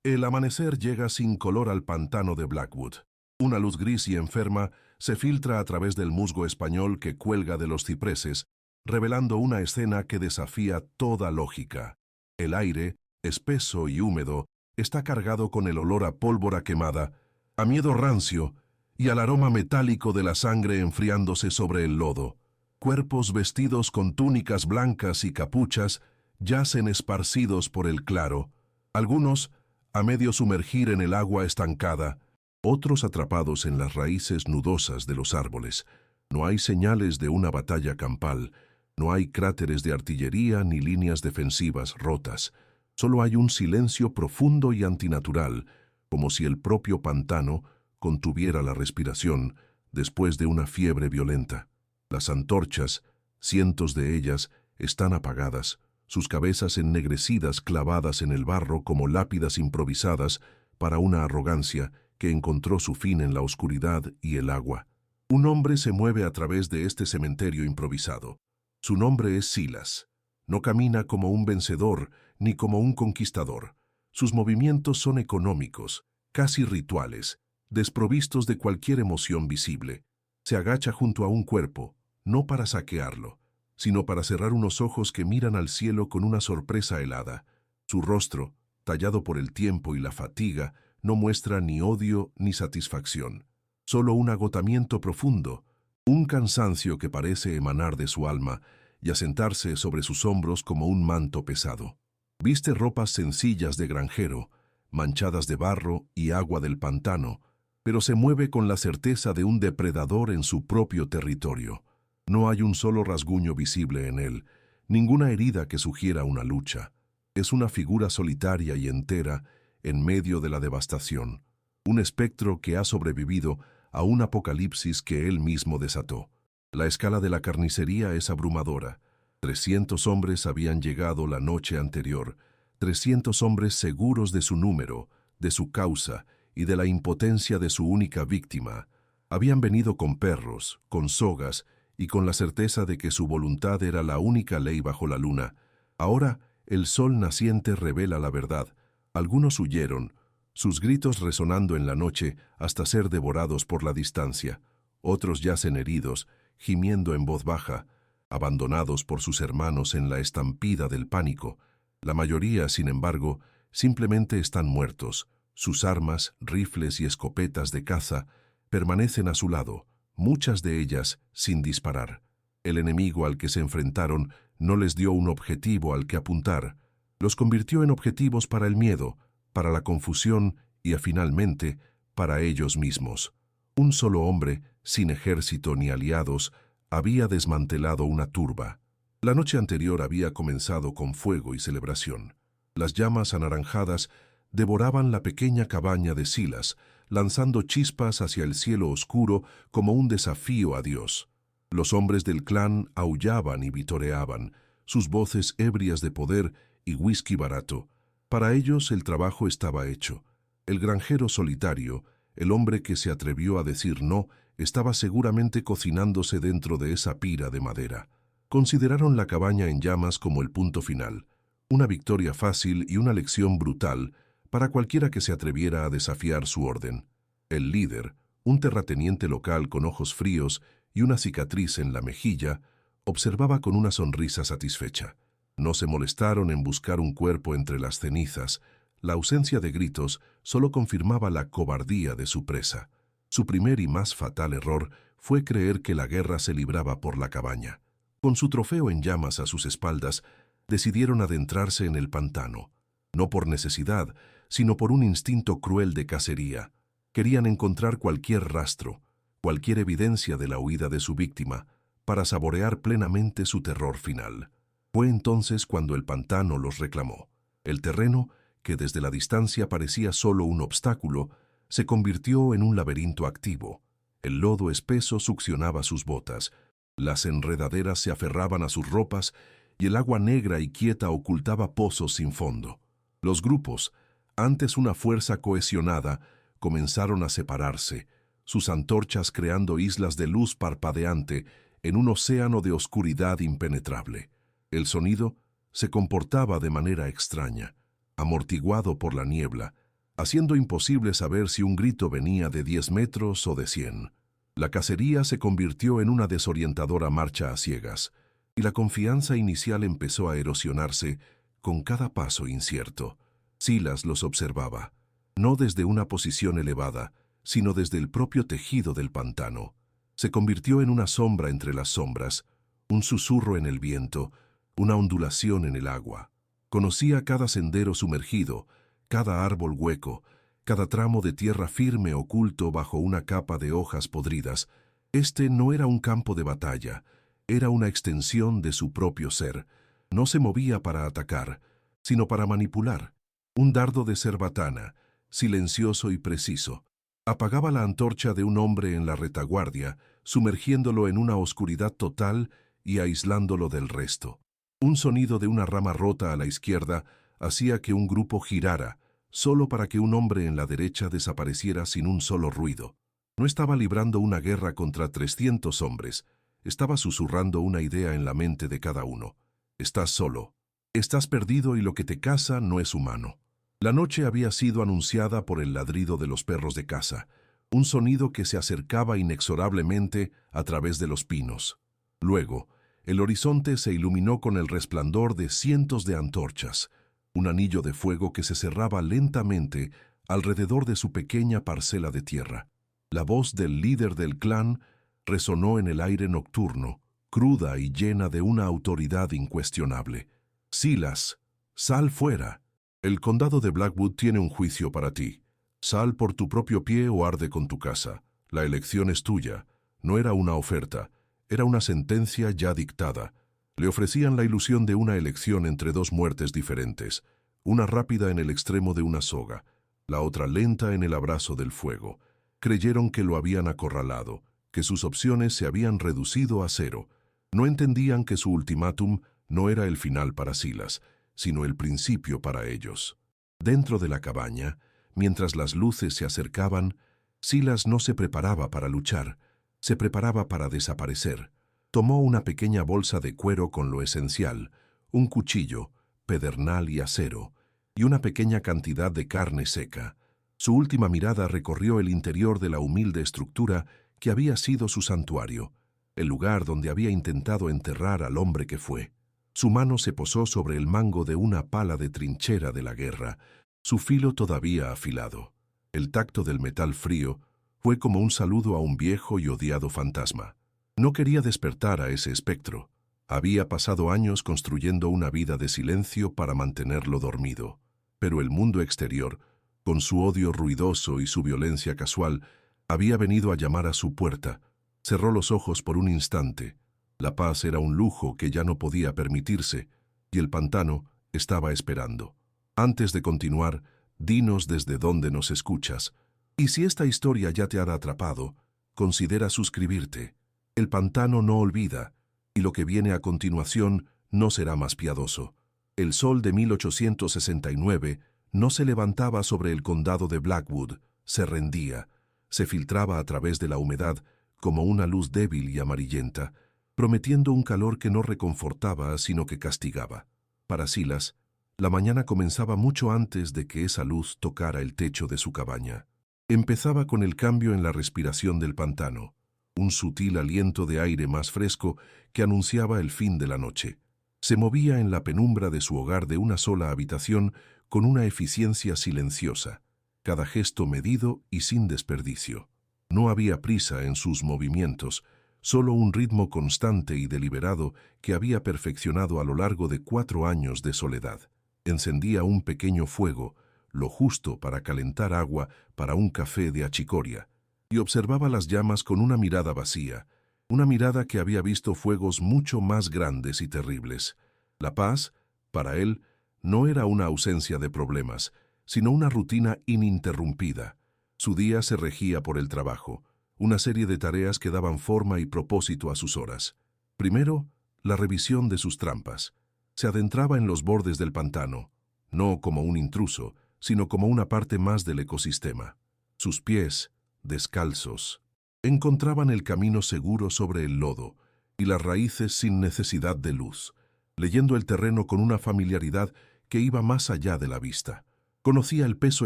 El amanecer llega sin color al pantano de Blackwood. Una luz gris y enferma se filtra a través del musgo español que cuelga de los cipreses, revelando una escena que desafía toda lógica. El aire, espeso y húmedo, está cargado con el olor a pólvora quemada, a miedo rancio y al aroma metálico de la sangre enfriándose sobre el lodo. Cuerpos vestidos con túnicas blancas y capuchas yacen esparcidos por el claro, algunos a medio sumergir en el agua estancada, otros atrapados en las raíces nudosas de los árboles. No hay señales de una batalla campal, no hay cráteres de artillería ni líneas defensivas rotas. Solo hay un silencio profundo y antinatural, como si el propio pantano contuviera la respiración después de una fiebre violenta. Las antorchas, cientos de ellas, están apagadas, sus cabezas ennegrecidas clavadas en el barro como lápidas improvisadas para una arrogancia que encontró su fin en la oscuridad y el agua. Un hombre se mueve a través de este cementerio improvisado. Su nombre es Silas. No camina como un vencedor ni como un conquistador. Sus movimientos son económicos, casi rituales, desprovistos de cualquier emoción visible. Se agacha junto a un cuerpo, no para saquearlo, sino para cerrar unos ojos que miran al cielo con una sorpresa helada. Su rostro, tallado por el tiempo y la fatiga, no muestra ni odio ni satisfacción. Solo un agotamiento profundo, un cansancio que parece emanar de su alma y asentarse sobre sus hombros como un manto pesado. Viste ropas sencillas de granjero, manchadas de barro y agua del pantano, pero se mueve con la certeza de un depredador en su propio territorio. No hay un solo rasguño visible en él, ninguna herida que sugiera una lucha. Es una figura solitaria y entera en medio de la devastación, un espectro que ha sobrevivido a un apocalipsis que él mismo desató. La escala de la carnicería es abrumadora. 300 hombres habían llegado la noche anterior, 300 hombres seguros de su número, de su causa y de la impotencia de su única víctima. Habían venido con perros, con sogas y con la certeza de que su voluntad era la única ley bajo la luna. Ahora el sol naciente revela la verdad. Algunos huyeron, sus gritos resonando en la noche hasta ser devorados por la distancia. Otros yacen heridos, gimiendo en voz baja, abandonados por sus hermanos en la estampida del pánico. La mayoría, sin embargo, simplemente están muertos. Sus armas, rifles y escopetas de caza permanecen a su lado, muchas de ellas sin disparar. El enemigo al que se enfrentaron no les dio un objetivo al que apuntar. Los convirtió en objetivos para el miedo, para la confusión y, finalmente, para ellos mismos. Un solo hombre, sin ejército ni aliados, había desmantelado una turba. La noche anterior había comenzado con fuego y celebración. Las llamas anaranjadas devoraban la pequeña cabaña de Silas, lanzando chispas hacia el cielo oscuro como un desafío a Dios. Los hombres del clan aullaban y vitoreaban, sus voces ebrias de poder y whisky barato. Para ellos el trabajo estaba hecho. El granjero solitario, el hombre que se atrevió a decir no, estaba seguramente cocinándose dentro de esa pira de madera. Consideraron la cabaña en llamas como el punto final, una victoria fácil y una lección brutal para cualquiera que se atreviera a desafiar su orden. El líder, un terrateniente local con ojos fríos y una cicatriz en la mejilla, observaba con una sonrisa satisfecha. No se molestaron en buscar un cuerpo entre las cenizas. La ausencia de gritos solo confirmaba la cobardía de su presa. Su primer y más fatal error fue creer que la guerra se libraba por la cabaña. Con su trofeo en llamas a sus espaldas, decidieron adentrarse en el pantano, no por necesidad, sino por un instinto cruel de cacería. Querían encontrar cualquier rastro, cualquier evidencia de la huida de su víctima, para saborear plenamente su terror final. Fue entonces cuando el pantano los reclamó. El terreno, que desde la distancia parecía solo un obstáculo, se convirtió en un laberinto activo. El lodo espeso succionaba sus botas, las enredaderas se aferraban a sus ropas y el agua negra y quieta ocultaba pozos sin fondo. Los grupos, antes una fuerza cohesionada, comenzaron a separarse, sus antorchas creando islas de luz parpadeante en un océano de oscuridad impenetrable. El sonido se comportaba de manera extraña, amortiguado por la niebla, haciendo imposible saber si un grito venía de 10 metros o de 100. La cacería se convirtió en una desorientadora marcha a ciegas, y la confianza inicial empezó a erosionarse con cada paso incierto. Silas los observaba, no desde una posición elevada, sino desde el propio tejido del pantano. Se convirtió en una sombra entre las sombras, un susurro en el viento, una ondulación en el agua. Conocía cada sendero sumergido, cada árbol hueco, cada tramo de tierra firme oculto bajo una capa de hojas podridas. Este no era un campo de batalla, era una extensión de su propio ser. No se movía para atacar, sino para manipular. Un dardo de cerbatana, silencioso y preciso. Apagaba la antorcha de un hombre en la retaguardia, sumergiéndolo en una oscuridad total y aislándolo del resto. Un sonido de una rama rota a la izquierda hacía que un grupo girara, solo para que un hombre en la derecha desapareciera sin un solo ruido. No estaba librando una guerra contra 300 hombres, estaba susurrando una idea en la mente de cada uno. Estás solo, estás perdido y lo que te caza no es humano. La noche había sido anunciada por el ladrido de los perros de caza, un sonido que se acercaba inexorablemente a través de los pinos. Luego, el horizonte se iluminó con el resplandor de cientos de antorchas, un anillo de fuego que se cerraba lentamente alrededor de su pequeña parcela de tierra. La voz del líder del clan resonó en el aire nocturno, cruda y llena de una autoridad incuestionable. Silas, sal fuera. El condado de Blackwood tiene un juicio para ti. Sal por tu propio pie o arde con tu casa. La elección es tuya. No era una oferta, era una sentencia ya dictada. Le ofrecían la ilusión de una elección entre dos muertes diferentes, una rápida en el extremo de una soga, la otra lenta en el abrazo del fuego. Creyeron que lo habían acorralado, que sus opciones se habían reducido a cero. No entendían que su ultimátum no era el final para Silas, sino el principio para ellos. Dentro de la cabaña, mientras las luces se acercaban, Silas no se preparaba para luchar, se preparaba para desaparecer. Tomó una pequeña bolsa de cuero con lo esencial, un cuchillo, pedernal y acero, y una pequeña cantidad de carne seca. Su última mirada recorrió el interior de la humilde estructura que había sido su santuario, el lugar donde había intentado enterrar al hombre que fue. Su mano se posó sobre el mango de una pala de trinchera de la guerra, su filo todavía afilado. El tacto del metal frío fue como un saludo a un viejo y odiado fantasma. No quería despertar a ese espectro. Había pasado años construyendo una vida de silencio para mantenerlo dormido. Pero el mundo exterior, con su odio ruidoso y su violencia casual, había venido a llamar a su puerta. Cerró los ojos por un instante. La paz era un lujo que ya no podía permitirse, y el pantano estaba esperando. Antes de continuar, dinos desde dónde nos escuchas. Y si esta historia ya te ha atrapado, considera suscribirte. El pantano no olvida, y lo que viene a continuación no será más piadoso. El sol de 1869 no se levantaba sobre el condado de Blackwood, se rendía, se filtraba a través de la humedad como una luz débil y amarillenta, prometiendo un calor que no reconfortaba sino que castigaba. Para Silas, la mañana comenzaba mucho antes de que esa luz tocara el techo de su cabaña. Empezaba con el cambio en la respiración del pantano, un sutil aliento de aire más fresco que anunciaba el fin de la noche. Se movía en la penumbra de su hogar de una sola habitación con una eficiencia silenciosa, cada gesto medido y sin desperdicio. No había prisa en sus movimientos, solo un ritmo constante y deliberado que había perfeccionado a lo largo de 4 años de soledad. Encendía un pequeño fuego, lo justo para calentar agua para un café de achicoria, y observaba las llamas con una mirada vacía, una mirada que había visto fuegos mucho más grandes y terribles. La paz, para él, no era una ausencia de problemas, sino una rutina ininterrumpida. Su día se regía por el trabajo, una serie de tareas que daban forma y propósito a sus horas. Primero, la revisión de sus trampas. Se adentraba en los bordes del pantano, no como un intruso, sino como una parte más del ecosistema. Sus pies, descalzos, encontraban el camino seguro sobre el lodo y las raíces sin necesidad de luz, leyendo el terreno con una familiaridad que iba más allá de la vista. Conocía el peso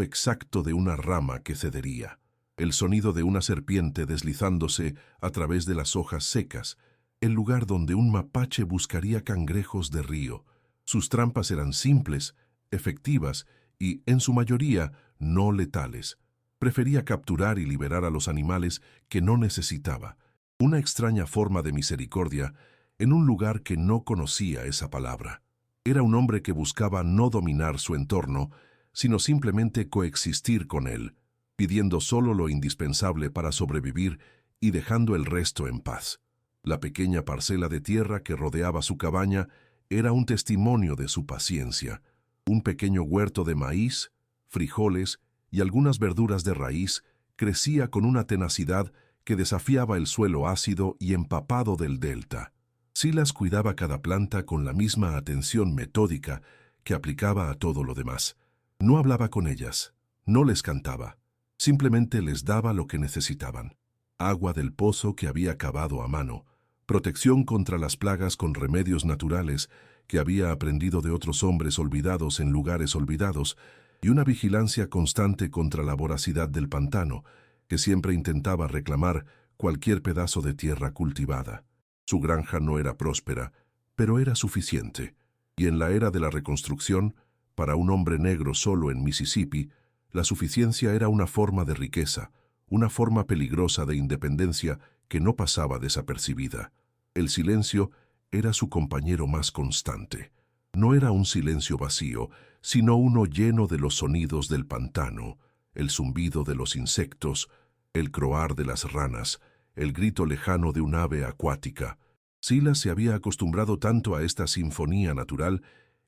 exacto de una rama que cedería, el sonido de una serpiente deslizándose a través de las hojas secas, el lugar donde un mapache buscaría cangrejos de río. Sus trampas eran simples, efectivas y, en su mayoría, no letales. Prefería capturar y liberar a los animales que no necesitaba. Una extraña forma de misericordia en un lugar que no conocía esa palabra. Era un hombre que buscaba no dominar su entorno, sino simplemente coexistir con él, pidiendo solo lo indispensable para sobrevivir y dejando el resto en paz. La pequeña parcela de tierra que rodeaba su cabaña era un testimonio de su paciencia. Un pequeño huerto de maíz, frijoles y algunas verduras de raíz crecía con una tenacidad que desafiaba el suelo ácido y empapado del delta. Silas cuidaba cada planta con la misma atención metódica que aplicaba a todo lo demás. No hablaba con ellas, no les cantaba, simplemente les daba lo que necesitaban. Agua del pozo que había cavado a mano, protección contra las plagas con remedios naturales que había aprendido de otros hombres olvidados en lugares olvidados, y una vigilancia constante contra la voracidad del pantano, que siempre intentaba reclamar cualquier pedazo de tierra cultivada. Su granja no era próspera, pero era suficiente, y en la era de la reconstrucción, para un hombre negro solo en Mississippi, la suficiencia era una forma de riqueza, una forma peligrosa de independencia que no pasaba desapercibida. El silencio era su compañero más constante. No era un silencio vacío, sino uno lleno de los sonidos del pantano, el zumbido de los insectos, el croar de las ranas, el grito lejano de un ave acuática. Silas se había acostumbrado tanto a esta sinfonía natural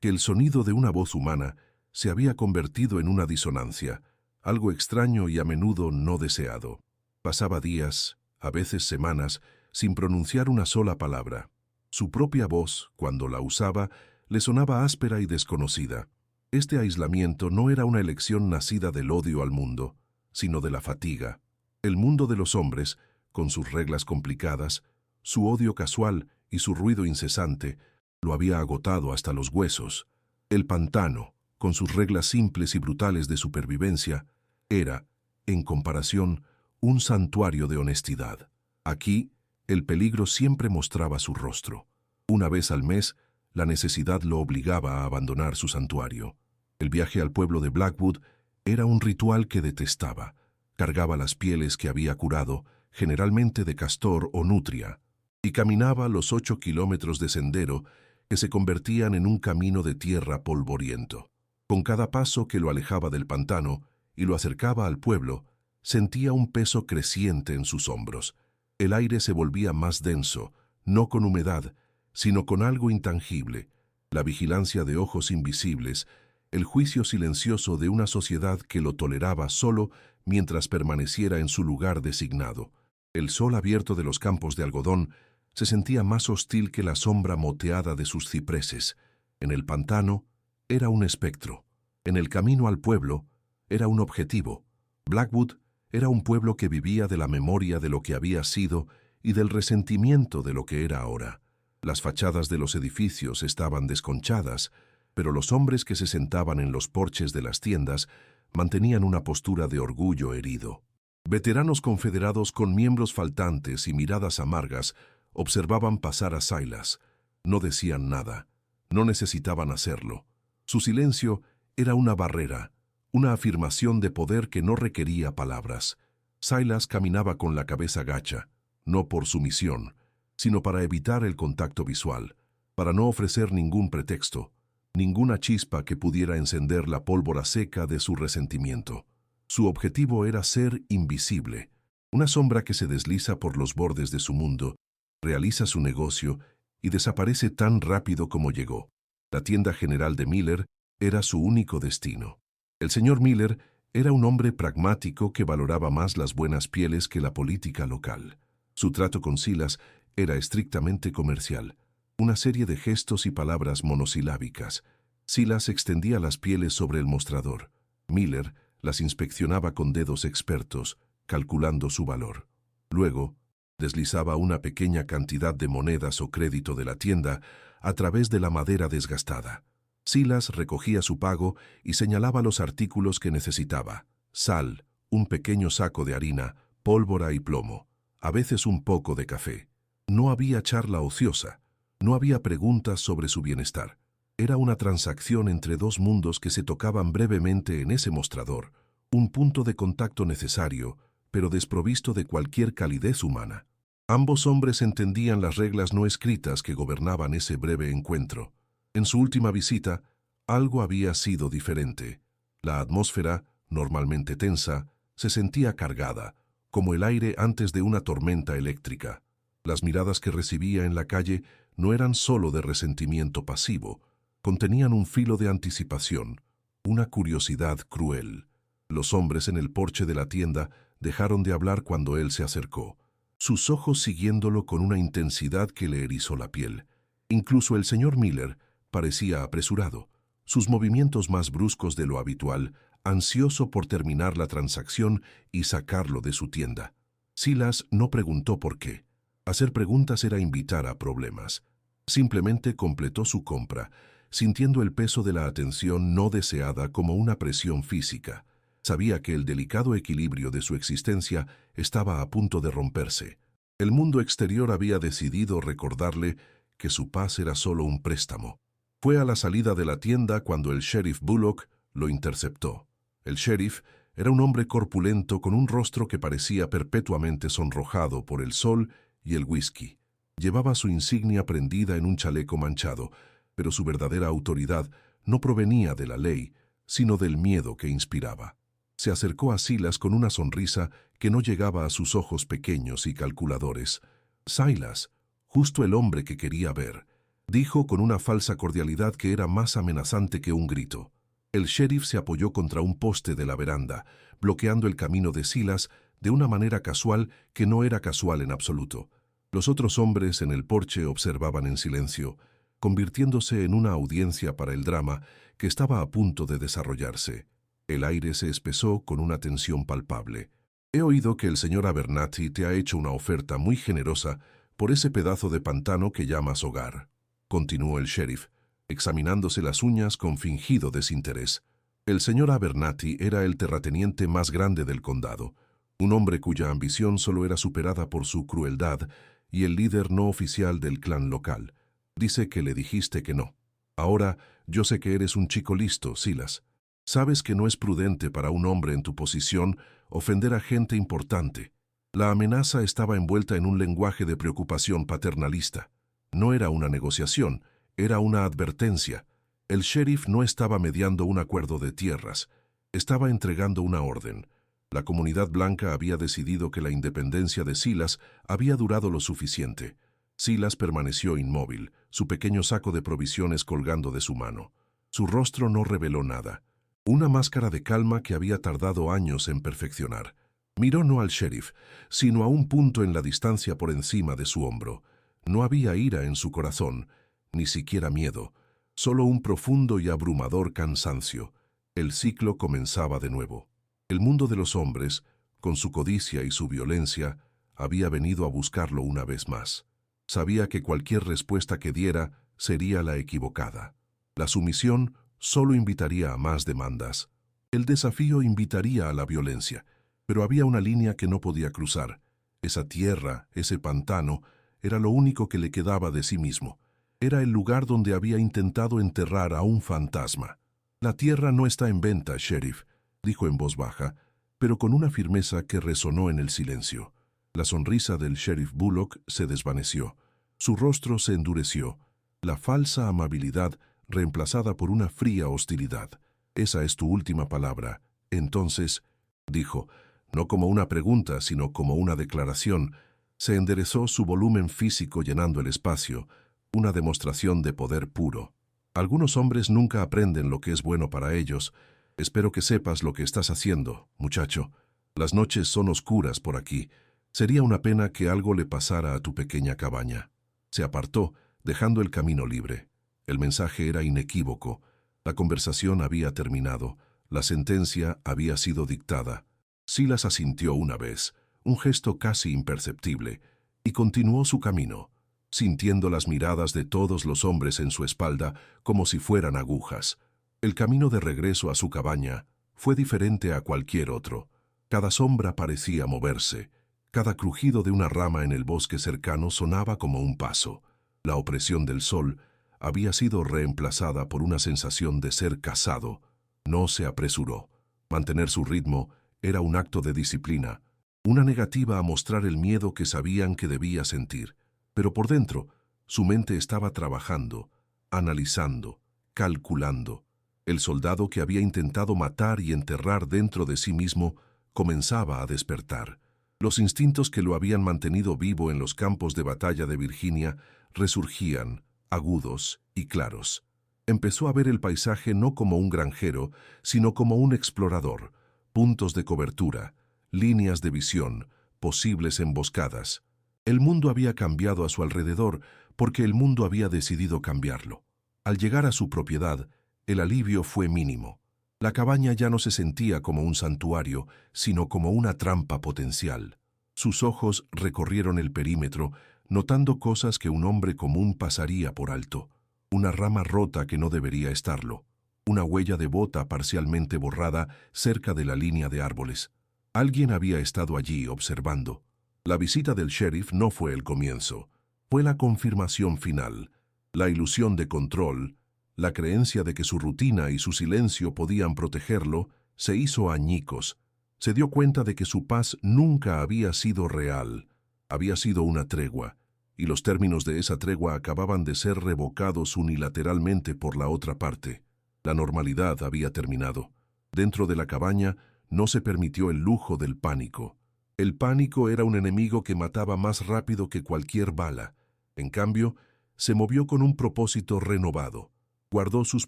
que el sonido de una voz humana se había convertido en una disonancia, algo extraño y a menudo no deseado. Pasaba días, a veces semanas, sin pronunciar una sola palabra. Su propia voz, cuando la usaba, le sonaba áspera y desconocida. Este aislamiento no era una elección nacida del odio al mundo, sino de la fatiga. El mundo de los hombres, con sus reglas complicadas, su odio casual y su ruido incesante, lo había agotado hasta los huesos. El pantano, con sus reglas simples y brutales de supervivencia, era, en comparación, un santuario de honestidad. Aquí, el peligro siempre mostraba su rostro. Una vez al mes, la necesidad lo obligaba a abandonar su santuario. El viaje al pueblo de Blackwood era un ritual que detestaba. Cargaba las pieles que había curado, generalmente de castor o nutria, y caminaba los 8 kilómetros de sendero que se convertían en un camino de tierra polvoriento. Con cada paso que lo alejaba del pantano y lo acercaba al pueblo, sentía un peso creciente en sus hombros. El aire se volvía más denso, no con humedad, sino con algo intangible, la vigilancia de ojos invisibles, el juicio silencioso de una sociedad que lo toleraba solo mientras permaneciera en su lugar designado. El sol abierto de los campos de algodón se sentía más hostil que la sombra moteada de sus cipreses. En el pantano era un espectro. En el camino al pueblo era un objetivo. Blackwood era un pueblo que vivía de la memoria de lo que había sido y del resentimiento de lo que era ahora. Las fachadas de los edificios estaban desconchadas, pero los hombres que se sentaban en los porches de las tiendas mantenían una postura de orgullo herido. Veteranos confederados con miembros faltantes y miradas amargas observaban pasar a Silas. No decían nada. No necesitaban hacerlo. Su silencio era una barrera, una afirmación de poder que no requería palabras. Silas caminaba con la cabeza gacha, no por sumisión, sino para evitar el contacto visual, para no ofrecer ningún pretexto, ninguna chispa que pudiera encender la pólvora seca de su resentimiento. Su objetivo era ser invisible, una sombra que se desliza por los bordes de su mundo, realiza su negocio y desaparece tan rápido como llegó. La tienda general de Miller era su único destino. El señor Miller era un hombre pragmático que valoraba más las buenas pieles que la política local. Su trato con Silas era estrictamente comercial, una serie de gestos y palabras monosilábicas. Silas extendía las pieles sobre el mostrador. Miller las inspeccionaba con dedos expertos, calculando su valor. Luego, deslizaba una pequeña cantidad de monedas o crédito de la tienda a través de la madera desgastada. Silas recogía su pago y señalaba los artículos que necesitaba: sal, un pequeño saco de harina, pólvora y plomo, a veces un poco de café. No había charla ociosa, no había preguntas sobre su bienestar. Era una transacción entre dos mundos que se tocaban brevemente en ese mostrador, un punto de contacto necesario, pero desprovisto de cualquier calidez humana. Ambos hombres entendían las reglas no escritas que gobernaban ese breve encuentro. En su última visita, algo había sido diferente. La atmósfera, normalmente tensa, se sentía cargada, como el aire antes de una tormenta eléctrica. Las miradas que recibía en la calle no eran solo de resentimiento pasivo, contenían un filo de anticipación, una curiosidad cruel. Los hombres en el porche de la tienda dejaron de hablar cuando él se acercó, sus ojos siguiéndolo con una intensidad que le erizó la piel. Incluso el señor Miller parecía apresurado, sus movimientos más bruscos de lo habitual, ansioso por terminar la transacción y sacarlo de su tienda. Silas no preguntó por qué. Hacer preguntas era invitar a problemas. Simplemente completó su compra, sintiendo el peso de la atención no deseada como una presión física. Sabía que el delicado equilibrio de su existencia estaba a punto de romperse. El mundo exterior había decidido recordarle que su paz era solo un préstamo. Fue a la salida de la tienda cuando el sheriff Bullock lo interceptó. El sheriff era un hombre corpulento con un rostro que parecía perpetuamente sonrojado por el sol y el whisky. Llevaba su insignia prendida en un chaleco manchado, pero su verdadera autoridad no provenía de la ley, sino del miedo que inspiraba. Se acercó a Silas con una sonrisa que no llegaba a sus ojos pequeños y calculadores. «Silas, justo el hombre que quería ver», dijo con una falsa cordialidad que era más amenazante que un grito. El sheriff se apoyó contra un poste de la veranda, bloqueando el camino de Silas de una manera casual que no era casual en absoluto. Los otros hombres en el porche observaban en silencio, convirtiéndose en una audiencia para el drama que estaba a punto de desarrollarse. El aire se espesó con una tensión palpable. «He oído que el señor Abernathy te ha hecho una oferta muy generosa por ese pedazo de pantano que llamas hogar», continuó el sheriff, examinándose las uñas con fingido desinterés. El señor Abernathy era el terrateniente más grande del condado, un hombre cuya ambición solo era superada por su crueldad y el líder no oficial del clan local. «Dice que le dijiste que no. Ahora, yo sé que eres un chico listo, Silas. Sabes que no es prudente para un hombre en tu posición ofender a gente importante». La amenaza estaba envuelta en un lenguaje de preocupación paternalista. No era una negociación, era una advertencia. El sheriff no estaba mediando un acuerdo de tierras, estaba entregando una orden. La comunidad blanca había decidido que la independencia de Silas había durado lo suficiente. Silas permaneció inmóvil, su pequeño saco de provisiones colgando de su mano. Su rostro no reveló nada. Una máscara de calma que había tardado años en perfeccionar. Miró no al sheriff, sino a un punto en la distancia por encima de su hombro. No había ira en su corazón, ni siquiera miedo, solo un profundo y abrumador cansancio. El ciclo comenzaba de nuevo. El mundo de los hombres, con su codicia y su violencia, había venido a buscarlo una vez más. Sabía que cualquier respuesta que diera sería la equivocada. La sumisión solo invitaría a más demandas. El desafío invitaría a la violencia, pero había una línea que no podía cruzar. Esa tierra, ese pantano, era lo único que le quedaba de sí mismo. Era el lugar donde había intentado enterrar a un fantasma. «La tierra no está en venta, sheriff», dijo en voz baja, pero con una firmeza que resonó en el silencio. La sonrisa del sheriff Bullock se desvaneció. Su rostro se endureció, la falsa amabilidad reemplazada por una fría hostilidad. «Esa es tu última palabra. Entonces», dijo, no como una pregunta, sino como una declaración. Se enderezó su volumen físico llenando el espacio, una demostración de poder puro. «Algunos hombres nunca aprenden lo que es bueno para ellos. Espero que sepas lo que estás haciendo, muchacho. Las noches son oscuras por aquí. Sería una pena que algo le pasara a tu pequeña cabaña». Se apartó, dejando el camino libre. El mensaje era inequívoco. La conversación había terminado. La sentencia había sido dictada. Silas asintió una vez, un gesto casi imperceptible, y continuó su camino. sintiendo las miradas de todos los hombres en su espalda como si fueran agujas. El camino de regreso a su cabaña fue diferente a cualquier otro. Cada sombra parecía moverse. Cada crujido de una rama en el bosque cercano sonaba como un paso. La opresión del sol había sido reemplazada por una sensación de ser cazado. No se apresuró. Mantener su ritmo era un acto de disciplina, una negativa a mostrar el miedo que sabían que debía sentir. Pero por dentro, su mente estaba trabajando, analizando, calculando. El soldado que había intentado matar y enterrar dentro de sí mismo comenzaba a despertar. Los instintos que lo habían mantenido vivo en los campos de batalla de Virginia resurgían, agudos y claros. Empezó a ver el paisaje no como un granjero, sino como un explorador. Puntos de cobertura, líneas de visión, posibles emboscadas. El mundo había cambiado a su alrededor porque el mundo había decidido cambiarlo. Al llegar a su propiedad, el alivio fue mínimo. La cabaña ya no se sentía como un santuario, sino como una trampa potencial. Sus ojos recorrieron el perímetro, notando cosas que un hombre común pasaría por alto. Una rama rota que no debería estarlo. Una huella de bota parcialmente borrada cerca de la línea de árboles. Alguien había estado allí observando. La visita del sheriff no fue el comienzo. Fue la confirmación final. La ilusión de control, la creencia de que su rutina y su silencio podían protegerlo, se hizo añicos. Se dio cuenta de que su paz nunca había sido real. Había sido una tregua, y los términos de esa tregua acababan de ser revocados unilateralmente por la otra parte. La normalidad había terminado. Dentro de la cabaña no se permitió el lujo del pánico. El pánico era un enemigo que mataba más rápido que cualquier bala. En cambio, se movió con un propósito renovado. Guardó sus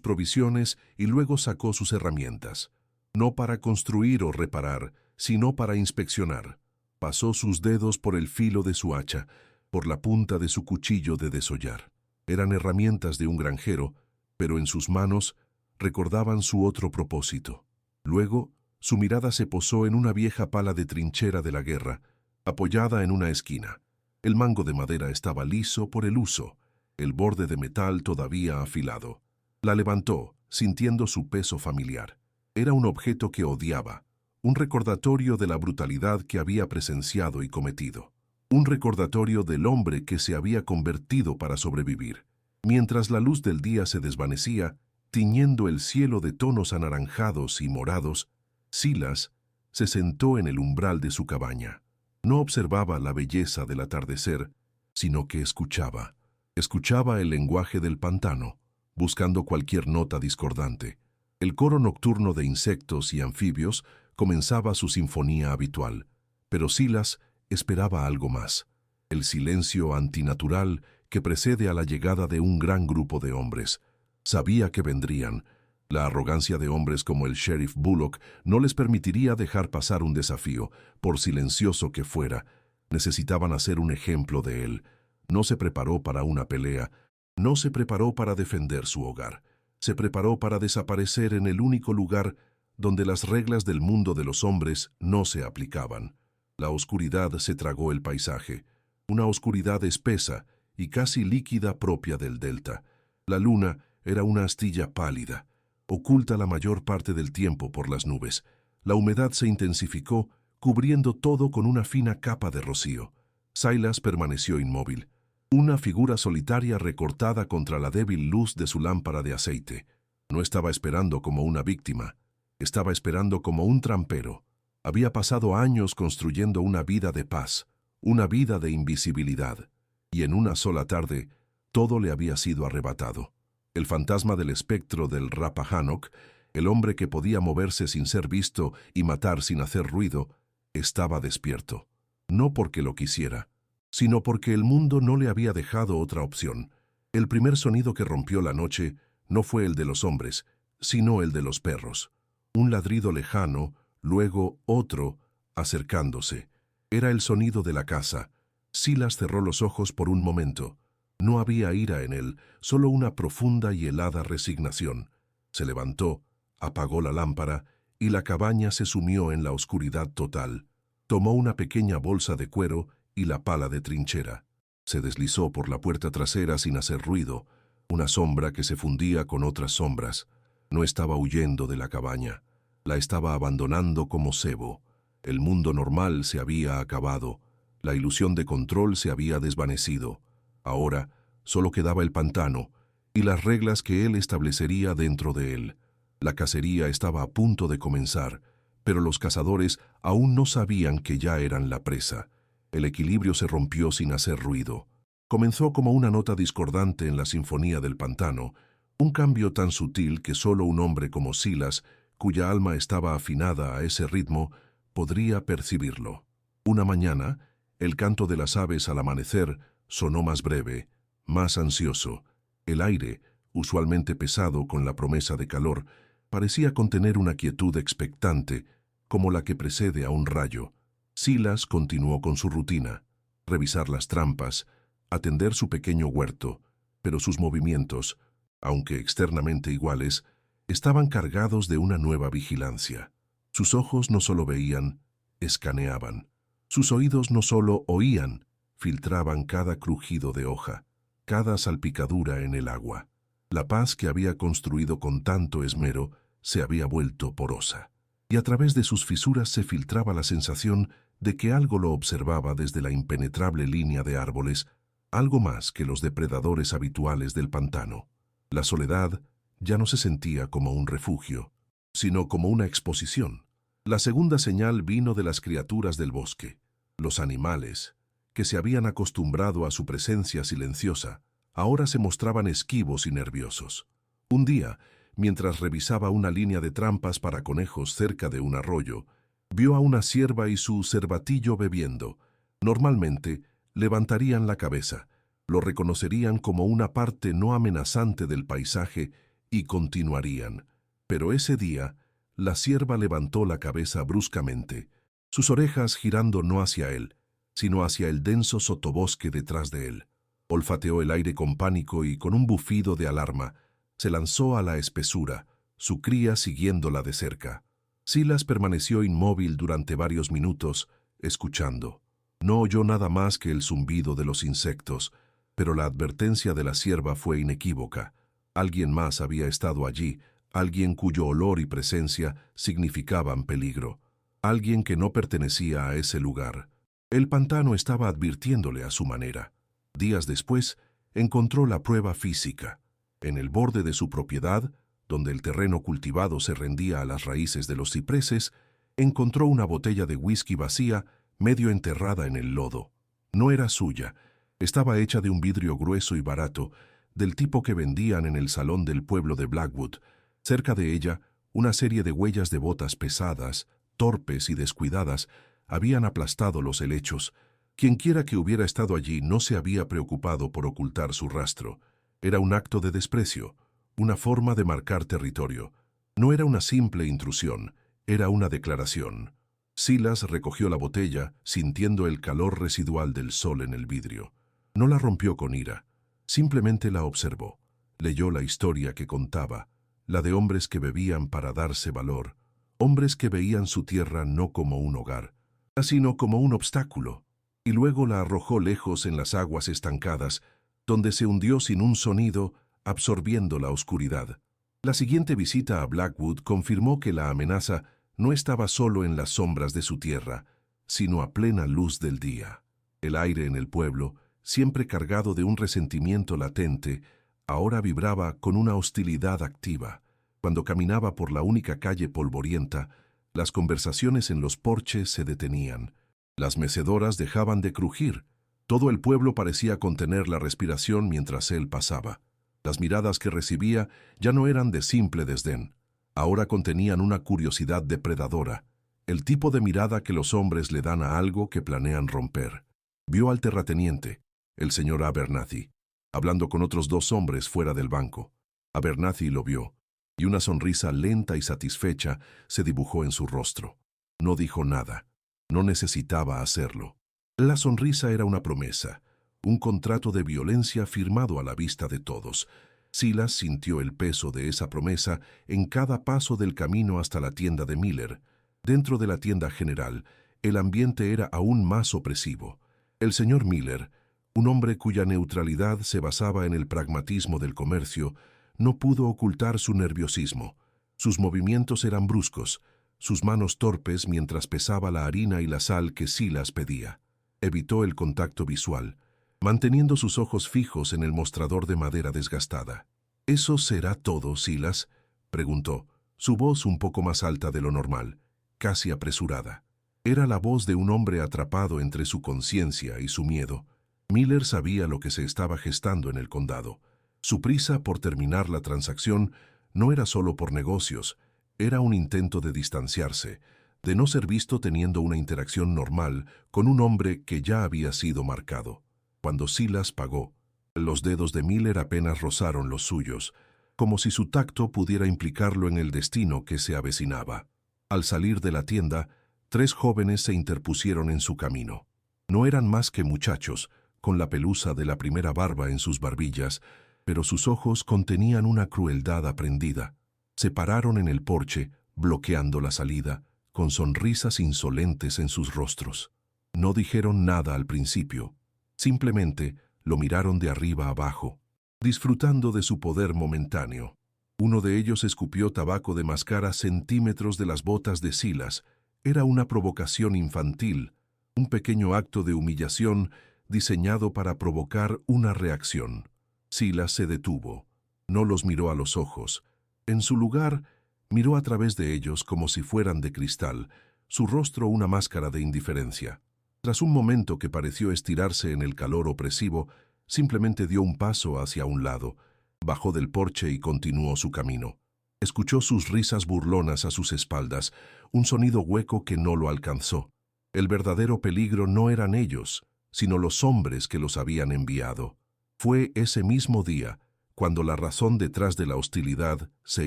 provisiones y luego sacó sus herramientas. No para construir o reparar, sino para inspeccionar. Pasó sus dedos por el filo de su hacha, por la punta de su cuchillo de desollar. Eran herramientas de un granjero, pero en sus manos recordaban su otro propósito. Luego, su mirada se posó en una vieja pala de trinchera de la guerra, apoyada en una esquina. El mango de madera estaba liso por el uso, el borde de metal todavía afilado. La levantó, sintiendo su peso familiar. Era un objeto que odiaba, un recordatorio de la brutalidad que había presenciado y cometido. Un recordatorio del hombre que se había convertido para sobrevivir. Mientras la luz del día se desvanecía, tiñendo el cielo de tonos anaranjados y morados, Silas se sentó en el umbral de su cabaña. No observaba la belleza del atardecer, sino que escuchaba. Escuchaba el lenguaje del pantano, buscando cualquier nota discordante. El coro nocturno de insectos y anfibios comenzaba su sinfonía habitual, pero Silas esperaba algo más. El silencio antinatural que precede a la llegada de un gran grupo de hombres. Sabía que vendrían. La arrogancia de hombres como el sheriff Bullock no les permitiría dejar pasar un desafío, por silencioso que fuera. Necesitaban hacer un ejemplo de él. No se preparó para una pelea, no se preparó para defender su hogar. Se preparó para desaparecer en el único lugar donde las reglas del mundo de los hombres no se aplicaban. La oscuridad se tragó el paisaje, una oscuridad espesa y casi líquida propia del delta. La luna era una astilla pálida, oculta la mayor parte del tiempo por las nubes. La humedad se intensificó, cubriendo todo con una fina capa de rocío. Silas permaneció inmóvil, una figura solitaria recortada contra la débil luz de su lámpara de aceite. No estaba esperando como una víctima, estaba esperando como un trampero. Había pasado años construyendo una vida de paz, una vida de invisibilidad, y en una sola tarde todo le había sido arrebatado. El fantasma del espectro del Rappahannock, el hombre que podía moverse sin ser visto y matar sin hacer ruido, estaba despierto. No porque lo quisiera, sino porque el mundo no le había dejado otra opción. El primer sonido que rompió la noche no fue el de los hombres, sino el de los perros. Un ladrido lejano, luego otro, acercándose. Era el sonido de la caza. Silas cerró los ojos por un momento. No había ira en él, solo una profunda y helada resignación. Se levantó, apagó la lámpara y la cabaña se sumió en la oscuridad total. Tomó una pequeña bolsa de cuero y la pala de trinchera. Se deslizó por la puerta trasera sin hacer ruido, una sombra que se fundía con otras sombras. No estaba huyendo de la cabaña, la estaba abandonando como cebo. El mundo normal se había acabado, la ilusión de control se había desvanecido. Ahora solo quedaba el pantano y las reglas que él establecería dentro de él. La cacería estaba a punto de comenzar, pero los cazadores aún no sabían que ya eran la presa. El equilibrio se rompió sin hacer ruido. Comenzó como una nota discordante en la sinfonía del pantano, un cambio tan sutil que solo un hombre como Silas, cuya alma estaba afinada a ese ritmo, podría percibirlo. Una mañana, el canto de las aves al amanecer sonó más breve, más ansioso. El aire, usualmente pesado con la promesa de calor, parecía contener una quietud expectante, como la que precede a un rayo. Silas continuó con su rutina, revisar las trampas, atender su pequeño huerto, pero sus movimientos, aunque externamente iguales, estaban cargados de una nueva vigilancia. Sus ojos no solo veían, escaneaban. Sus oídos no solo oían, filtraban cada crujido de hoja, cada salpicadura en el agua. La paz que había construido con tanto esmero se había vuelto porosa, y a través de sus fisuras se filtraba la sensación de que algo lo observaba desde la impenetrable línea de árboles, algo más que los depredadores habituales del pantano. La soledad ya no se sentía como un refugio, sino como una exposición. La segunda señal vino de las criaturas del bosque. Los animales, que se habían acostumbrado a su presencia silenciosa, ahora se mostraban esquivos y nerviosos. Un día, mientras revisaba una línea de trampas para conejos cerca de un arroyo, vio a una cierva y su cervatillo bebiendo. Normalmente, levantarían la cabeza, lo reconocerían como una parte no amenazante del paisaje y continuarían. Pero ese día, la cierva levantó la cabeza bruscamente, sus orejas girando no hacia él, sino hacia el denso sotobosque detrás de él. Olfateó el aire con pánico y con un bufido de alarma, se lanzó a la espesura, su cría siguiéndola de cerca. Silas permaneció inmóvil durante varios minutos, escuchando. No oyó nada más que el zumbido de los insectos, pero la advertencia de la cierva fue inequívoca. Alguien más había estado allí, alguien cuyo olor y presencia significaban peligro, alguien que no pertenecía a ese lugar. El pantano estaba advirtiéndole a su manera. Días después, encontró la prueba física. En el borde de su propiedad, donde el terreno cultivado se rendía a las raíces de los cipreses, encontró una botella de whisky vacía, medio enterrada en el lodo. No era suya, estaba hecha de un vidrio grueso y barato, del tipo que vendían en el salón del pueblo de Blackwood. Cerca de ella, una serie de huellas de botas pesadas, torpes y descuidadas, habían aplastado los helechos. Quienquiera que hubiera estado allí no se había preocupado por ocultar su rastro. Era un acto de desprecio, una forma de marcar territorio. No era una simple intrusión, era una declaración. Silas recogió la botella, sintiendo el calor residual del sol en el vidrio. No la rompió con ira, simplemente la observó. Leyó la historia que contaba, la de hombres que bebían para darse valor, hombres que veían su tierra no como un hogar, sino como un obstáculo, y luego la arrojó lejos en las aguas estancadas, donde se hundió sin un sonido, absorbiendo la oscuridad. La siguiente visita a Blackwood confirmó que la amenaza no estaba solo en las sombras de su tierra, sino a plena luz del día. El aire en el pueblo, siempre cargado de un resentimiento latente, ahora vibraba con una hostilidad activa. Cuando caminaba por la única calle polvorienta, las conversaciones en los porches se detenían. Las mecedoras dejaban de crujir. Todo el pueblo parecía contener la respiración mientras él pasaba. Las miradas que recibía ya no eran de simple desdén. Ahora contenían una curiosidad depredadora, el tipo de mirada que los hombres le dan a algo que planean romper. Vio al terrateniente, el señor Abernathy, hablando con otros dos hombres fuera del banco. Abernathy lo vio, y una sonrisa lenta y satisfecha se dibujó en su rostro. No dijo nada. No necesitaba hacerlo. La sonrisa era una promesa, un contrato de violencia firmado a la vista de todos. Silas sintió el peso de esa promesa en cada paso del camino hasta la tienda de Miller. Dentro de la tienda general, el ambiente era aún más opresivo. El señor Miller, Un hombre cuya neutralidad se basaba en el pragmatismo del comercio no pudo ocultar su nerviosismo. Sus movimientos eran bruscos, sus manos torpes mientras pesaba la harina y la sal que Silas pedía. Evitó el contacto visual, manteniendo sus ojos fijos en el mostrador de madera desgastada. —¿Eso será todo, Silas? —preguntó, su voz un poco más alta de lo normal, casi apresurada. Era la voz de un hombre atrapado entre su conciencia y su miedo. Miller sabía lo que se estaba gestando en el condado. Su prisa por terminar la transacción no era solo por negocios, era un intento de distanciarse, de no ser visto teniendo una interacción normal con un hombre que ya había sido marcado. Cuando Silas pagó, los dedos de Miller apenas rozaron los suyos, como si su tacto pudiera implicarlo en el destino que se avecinaba. Al salir de la tienda, 3 jóvenes se interpusieron en su camino. No eran más que muchachos, con la pelusa de la primera barba en sus barbillas, pero sus ojos contenían una crueldad aprendida. Se pararon en el porche, bloqueando la salida, con sonrisas insolentes en sus rostros. No dijeron nada al principio, simplemente lo miraron de arriba abajo, disfrutando de su poder momentáneo. Uno de ellos escupió tabaco de mascar a centímetros de las botas de Silas. Era una provocación infantil, un pequeño acto de humillación diseñado para provocar una reacción. Silas se detuvo. No los miró a los ojos. En su lugar, miró a través de ellos como si fueran de cristal, su rostro una máscara de indiferencia. Tras un momento que pareció estirarse en el calor opresivo, simplemente dio un paso hacia un lado, bajó del porche y continuó su camino. Escuchó sus risas burlonas a sus espaldas, un sonido hueco que no lo alcanzó. El verdadero peligro no eran ellos, sino los hombres que los habían enviado. Fue ese mismo día cuando la razón detrás de la hostilidad se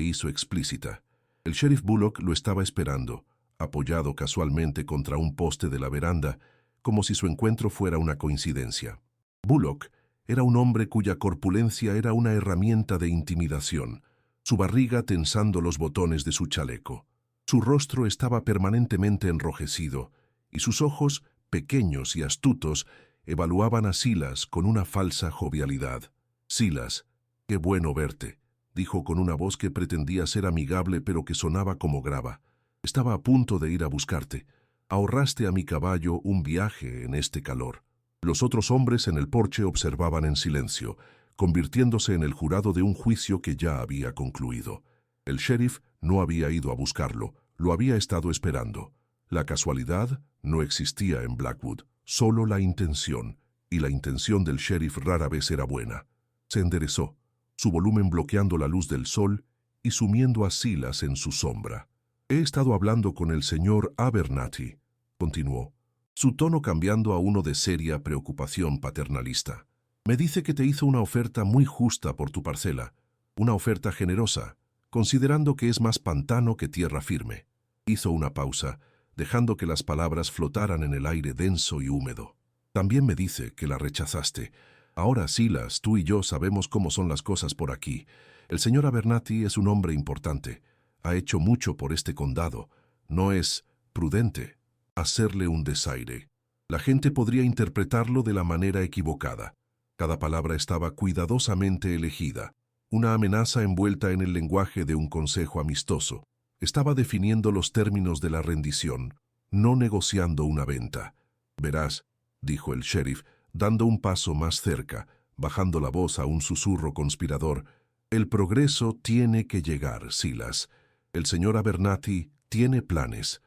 hizo explícita. El sheriff Bullock lo estaba esperando, apoyado casualmente contra un poste de la veranda, como si su encuentro fuera una coincidencia. Bullock era un hombre cuya corpulencia era una herramienta de intimidación, su barriga tensando los botones de su chaleco. Su rostro estaba permanentemente enrojecido, y sus ojos, pequeños y astutos, evaluaban a Silas con una falsa jovialidad. «Silas, qué bueno verte», dijo con una voz que pretendía ser amigable pero que sonaba como grava. «Estaba a punto de ir a buscarte. Ahorraste a mi caballo un viaje en este calor». Los otros hombres en el porche observaban en silencio, convirtiéndose en el jurado de un juicio que ya había concluido. El sheriff no había ido a buscarlo, lo había estado esperando. La casualidad no existía en Blackwood, solo la intención, y la intención del sheriff rara vez era buena. Se enderezó, su volumen bloqueando la luz del sol y sumiendo a Silas en su sombra. «He estado hablando con el señor Abernathy», continuó, su tono cambiando a uno de seria preocupación paternalista. «Me dice que te hizo una oferta muy justa por tu parcela, una oferta generosa, considerando que es más pantano que tierra firme». Hizo una pausa, dejando que las palabras flotaran en el aire denso y húmedo. «También me dice que la rechazaste. Ahora, Silas, tú y yo sabemos cómo son las cosas por aquí. El señor Abernathy es un hombre importante. Ha hecho mucho por este condado. No es prudente hacerle un desaire. La gente podría interpretarlo de la manera equivocada. Cada palabra estaba cuidadosamente elegida, una amenaza envuelta en el lenguaje de un consejo amistoso. Estaba definiendo los términos de la rendición, no negociando una venta. «Verás», dijo el sheriff, dando un paso más cerca, bajando la voz a un susurro conspirador, «el progreso tiene que llegar, Silas. El señor Abernathy tiene planes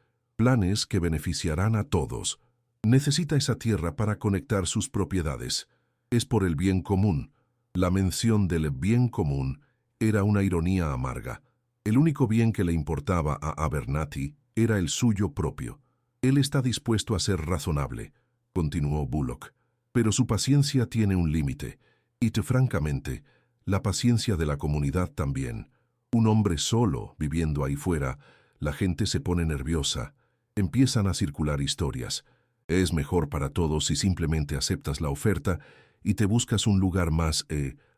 que beneficiarán a todos. Necesita esa tierra para conectar sus propiedades. Es por el bien común». La mención del bien común era una ironía amarga. El único bien que le importaba a Abernathy era el suyo propio. «Él está dispuesto a ser razonable», continuó Bullock, «pero su paciencia tiene un límite, y francamente, la paciencia de la comunidad también. Un hombre solo, viviendo ahí fuera, la gente se pone nerviosa, empiezan a circular historias. Es mejor para todos si simplemente aceptas la oferta y te buscas un lugar más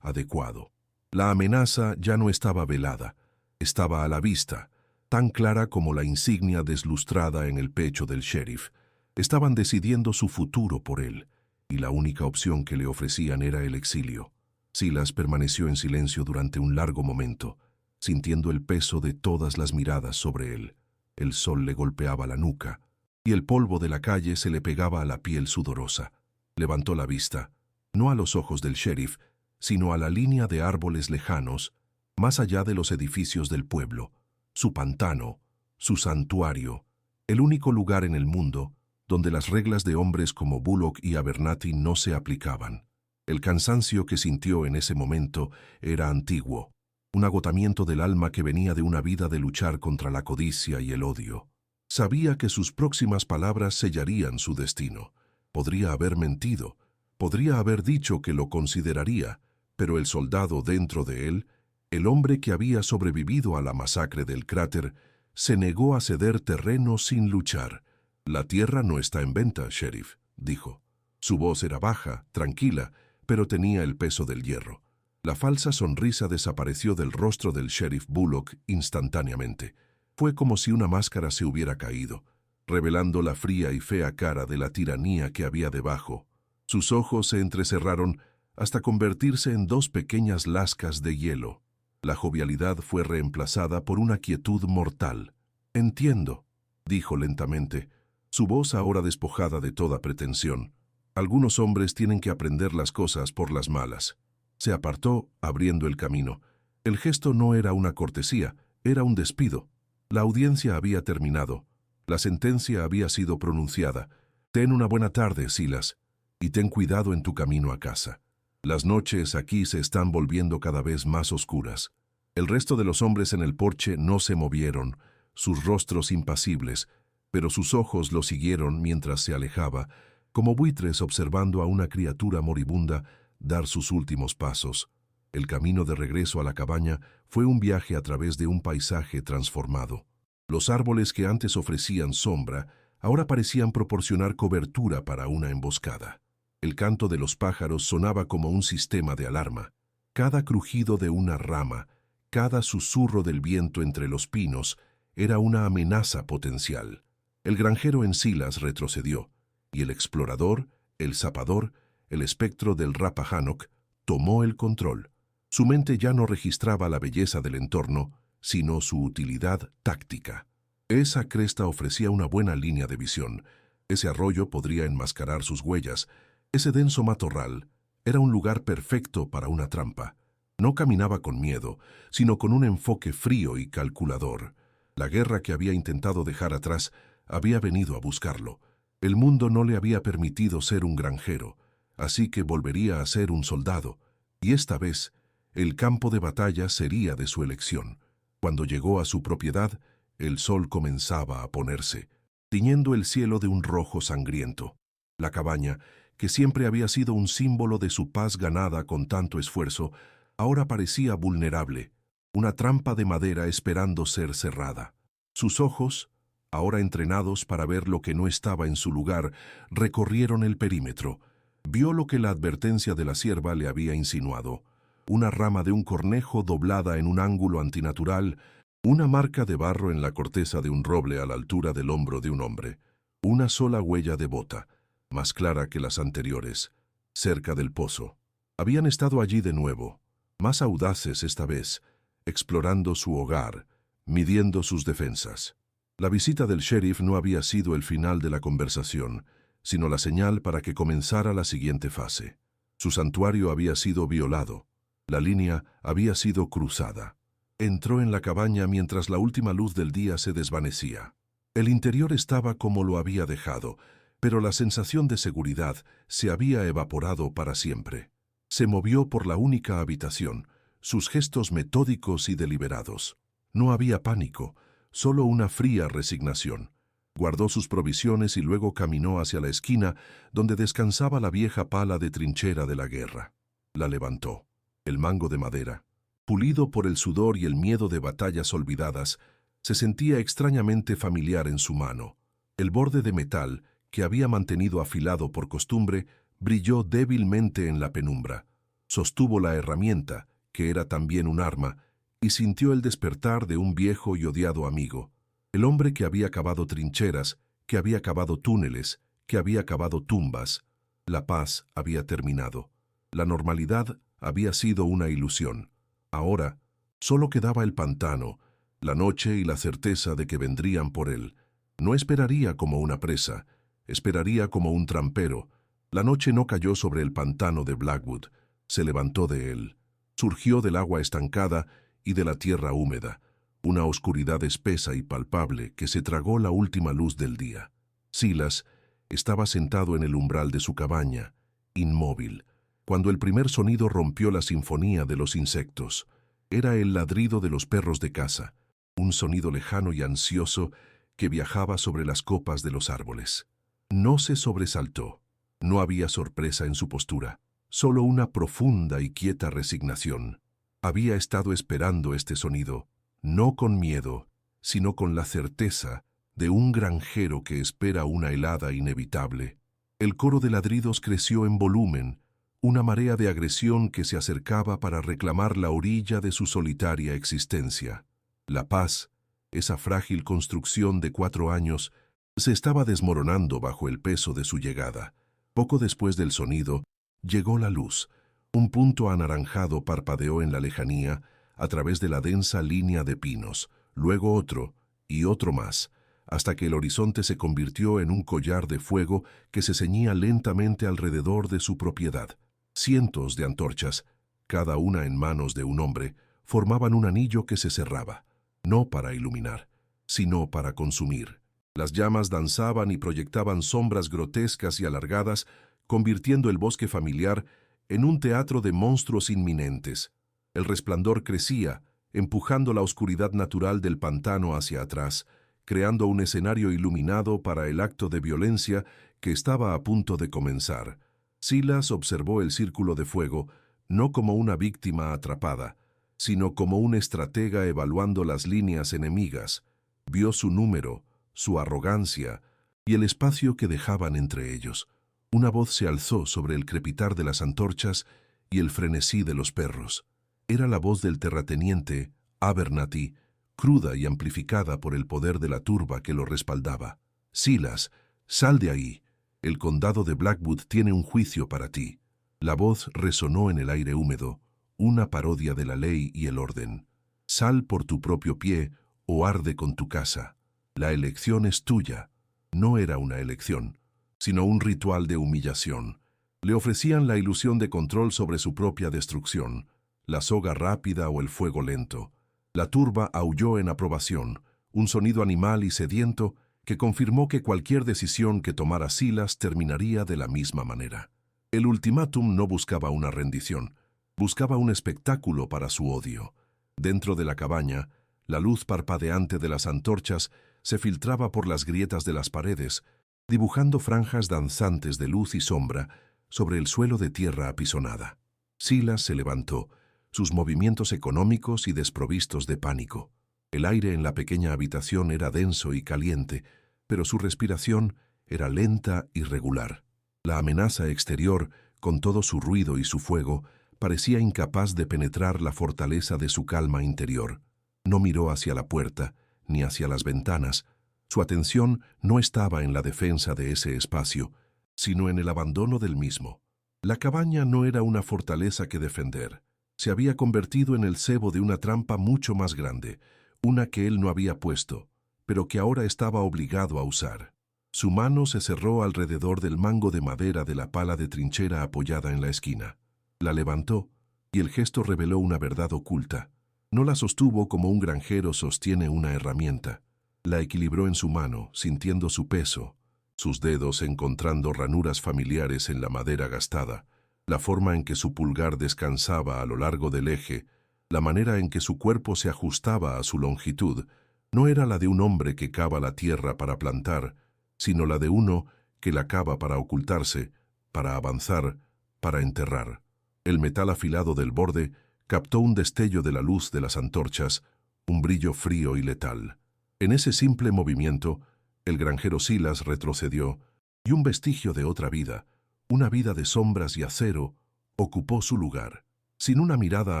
adecuado». La amenaza ya no estaba velada, estaba a la vista, tan clara como la insignia deslustrada en el pecho del sheriff. Estaban decidiendo su futuro por él, y la única opción que le ofrecían era el exilio. Silas permaneció en silencio durante un largo momento, sintiendo el peso de todas las miradas sobre él. El sol le golpeaba la nuca, y el polvo de la calle se le pegaba a la piel sudorosa. Levantó la vista, no a los ojos del sheriff, sino a la línea de árboles lejanos, más allá de los edificios del pueblo, su pantano, su santuario, el único lugar en el mundo donde las reglas de hombres como Bullock y Abernathy no se aplicaban. El cansancio que sintió en ese momento era antiguo, un agotamiento del alma que venía de una vida de luchar contra la codicia y el odio. Sabía que sus próximas palabras sellarían su destino. Podría haber mentido, podría haber dicho que lo consideraría, pero el soldado dentro de él, el hombre que había sobrevivido a la masacre del cráter, se negó a ceder terreno sin luchar. «La tierra no está en venta, sheriff», dijo. Su voz era baja, tranquila, pero tenía el peso del hierro. La falsa sonrisa desapareció del rostro del sheriff Bullock instantáneamente. Fue como si una máscara se hubiera caído, revelando la fría y fea cara de la tiranía que había debajo. Sus ojos se entrecerraron hasta convertirse en dos pequeñas lascas de hielo. La jovialidad fue reemplazada por una quietud mortal. «Entiendo», dijo lentamente, su voz ahora despojada de toda pretensión. «Algunos hombres tienen que aprender las cosas por las malas». Se apartó, abriendo el camino. El gesto no era una cortesía, era un despido. La audiencia había terminado. La sentencia había sido pronunciada. «Ten una buena tarde, Silas, y ten cuidado en tu camino a casa». Las noches aquí se están volviendo cada vez más oscuras. El resto de los hombres en el porche no se movieron, sus rostros impasibles, pero sus ojos lo siguieron mientras se alejaba, como buitres observando a una criatura moribunda dar sus últimos pasos. El camino de regreso a la cabaña fue un viaje a través de un paisaje transformado. Los árboles que antes ofrecían sombra, ahora parecían proporcionar cobertura para una emboscada. El canto de los pájaros sonaba como un sistema de alarma. Cada crujido de una rama, cada susurro del viento entre los pinos, era una amenaza potencial. El granjero en Silas retrocedió, y el explorador, el zapador, el espectro del Rappahannock, tomó el control. Su mente ya no registraba la belleza del entorno, sino su utilidad táctica. Esa cresta ofrecía una buena línea de visión. Ese arroyo podría enmascarar sus huellas. Ese denso matorral era un lugar perfecto para una trampa. No caminaba con miedo, sino con un enfoque frío y calculador. La guerra que había intentado dejar atrás había venido a buscarlo. El mundo no le había permitido ser un granjero, así que volvería a ser un soldado, y esta vez el campo de batalla sería de su elección. Cuando llegó a su propiedad, el sol comenzaba a ponerse, tiñendo el cielo de un rojo sangriento. La cabaña, que siempre había sido un símbolo de su paz ganada con tanto esfuerzo, ahora parecía vulnerable, una trampa de madera esperando ser cerrada. Sus ojos, ahora entrenados para ver lo que no estaba en su lugar, recorrieron el perímetro. Vio lo que la advertencia de la cierva le había insinuado: una rama de un cornejo doblada en un ángulo antinatural, una marca de barro en la corteza de un roble a la altura del hombro de un hombre, una sola huella de bota, más clara que las anteriores, cerca del pozo. Habían estado allí de nuevo, más audaces esta vez, explorando su hogar, midiendo sus defensas. La visita del sheriff no había sido el final de la conversación, sino la señal para que comenzara la siguiente fase. Su santuario había sido violado. La línea había sido cruzada. Entró en la cabaña mientras la última luz del día se desvanecía. El interior estaba como lo había dejado, pero la sensación de seguridad se había evaporado para siempre. Se movió por la única habitación, sus gestos metódicos y deliberados. No había pánico, solo una fría resignación. Guardó sus provisiones y luego caminó hacia la esquina donde descansaba la vieja pala de trinchera de la guerra. La levantó. El mango de madera, pulido por el sudor y el miedo de batallas olvidadas, se sentía extrañamente familiar en su mano. El borde de metal, que había mantenido afilado por costumbre, brilló débilmente en la penumbra. Sostuvo la herramienta, que era también un arma, y sintió el despertar de un viejo y odiado amigo. El hombre que había cavado trincheras, que había cavado túneles, que había cavado tumbas. La paz había terminado. La normalidad había sido una ilusión. Ahora solo quedaba el pantano, la noche y la certeza de que vendrían por él. No esperaría como una presa, esperaría como un trampero. La noche no cayó sobre el pantano de Blackwood, se levantó de él. Surgió del agua estancada y de la tierra húmeda, una oscuridad espesa y palpable que se tragó la última luz del día. Silas estaba sentado en el umbral de su cabaña, inmóvil, cuando el primer sonido rompió la sinfonía de los insectos. Era el ladrido de los perros de caza, un sonido lejano y ansioso que viajaba sobre las copas de los árboles. No se sobresaltó. No había sorpresa en su postura, solo una profunda y quieta resignación. Había estado esperando este sonido, no con miedo, sino con la certeza de un granjero que espera una helada inevitable. El coro de ladridos creció en volumen, una marea de agresión que se acercaba para reclamar la orilla de su solitaria existencia. La paz, esa frágil construcción de 4 años, se estaba desmoronando bajo el peso de su llegada. Poco después del sonido, llegó la luz. Un punto anaranjado parpadeó en la lejanía a través de la densa línea de pinos, luego otro y otro más, hasta que el horizonte se convirtió en un collar de fuego que se ceñía lentamente alrededor de su propiedad. Cientos de antorchas, cada una en manos de un hombre, formaban un anillo que se cerraba, no para iluminar, sino para consumir. Las llamas danzaban y proyectaban sombras grotescas y alargadas, convirtiendo el bosque familiar en un teatro de monstruos inminentes. El resplandor crecía, empujando la oscuridad natural del pantano hacia atrás, creando un escenario iluminado para el acto de violencia que estaba a punto de comenzar. Silas observó el círculo de fuego, no como una víctima atrapada, sino como un estratega evaluando las líneas enemigas. Vio su número, su arrogancia y el espacio que dejaban entre ellos. Una voz se alzó sobre el crepitar de las antorchas y el frenesí de los perros. Era la voz del terrateniente Abernathy, cruda y amplificada por el poder de la turba que lo respaldaba. «Silas, sal de ahí. El condado de Blackwood tiene un juicio para ti». La voz resonó en el aire húmedo, una parodia de la ley y el orden. «Sal por tu propio pie o arde con tu casa. La elección es tuya». No era una elección, sino un ritual de humillación. Le ofrecían la ilusión de control sobre su propia destrucción, la soga rápida o el fuego lento. La turba aulló en aprobación, un sonido animal y sediento que confirmó que cualquier decisión que tomara Silas terminaría de la misma manera. El ultimátum no buscaba una rendición, buscaba un espectáculo para su odio. Dentro de la cabaña, la luz parpadeante de las antorchas se filtraba por las grietas de las paredes, dibujando franjas danzantes de luz y sombra sobre el suelo de tierra apisonada. Silas se levantó, sus movimientos económicos y desprovistos de pánico. El aire en la pequeña habitación era denso y caliente, pero su respiración era lenta y regular. La amenaza exterior, con todo su ruido y su fuego, parecía incapaz de penetrar la fortaleza de su calma interior. No miró hacia la puerta, ni hacia las ventanas. Su atención no estaba en la defensa de ese espacio, sino en el abandono del mismo. La cabaña no era una fortaleza que defender. Se había convertido en el cebo de una trampa mucho más grande, una que él no había puesto, pero que ahora estaba obligado a usar. Su mano se cerró alrededor del mango de madera de la pala de trinchera apoyada en la esquina. La levantó, y el gesto reveló una verdad oculta. No la sostuvo como un granjero sostiene una herramienta. La equilibró en su mano, sintiendo su peso, sus dedos encontrando ranuras familiares en la madera gastada, la forma en que su pulgar descansaba a lo largo del eje, la manera en que su cuerpo se ajustaba a su longitud, no era la de un hombre que cava la tierra para plantar, sino la de uno que la cava para ocultarse, para avanzar, para enterrar. El metal afilado del borde captó un destello de la luz de las antorchas, un brillo frío y letal. En ese simple movimiento, el granjero Silas retrocedió, y un vestigio de otra vida, una vida de sombras y acero, ocupó su lugar. Sin una mirada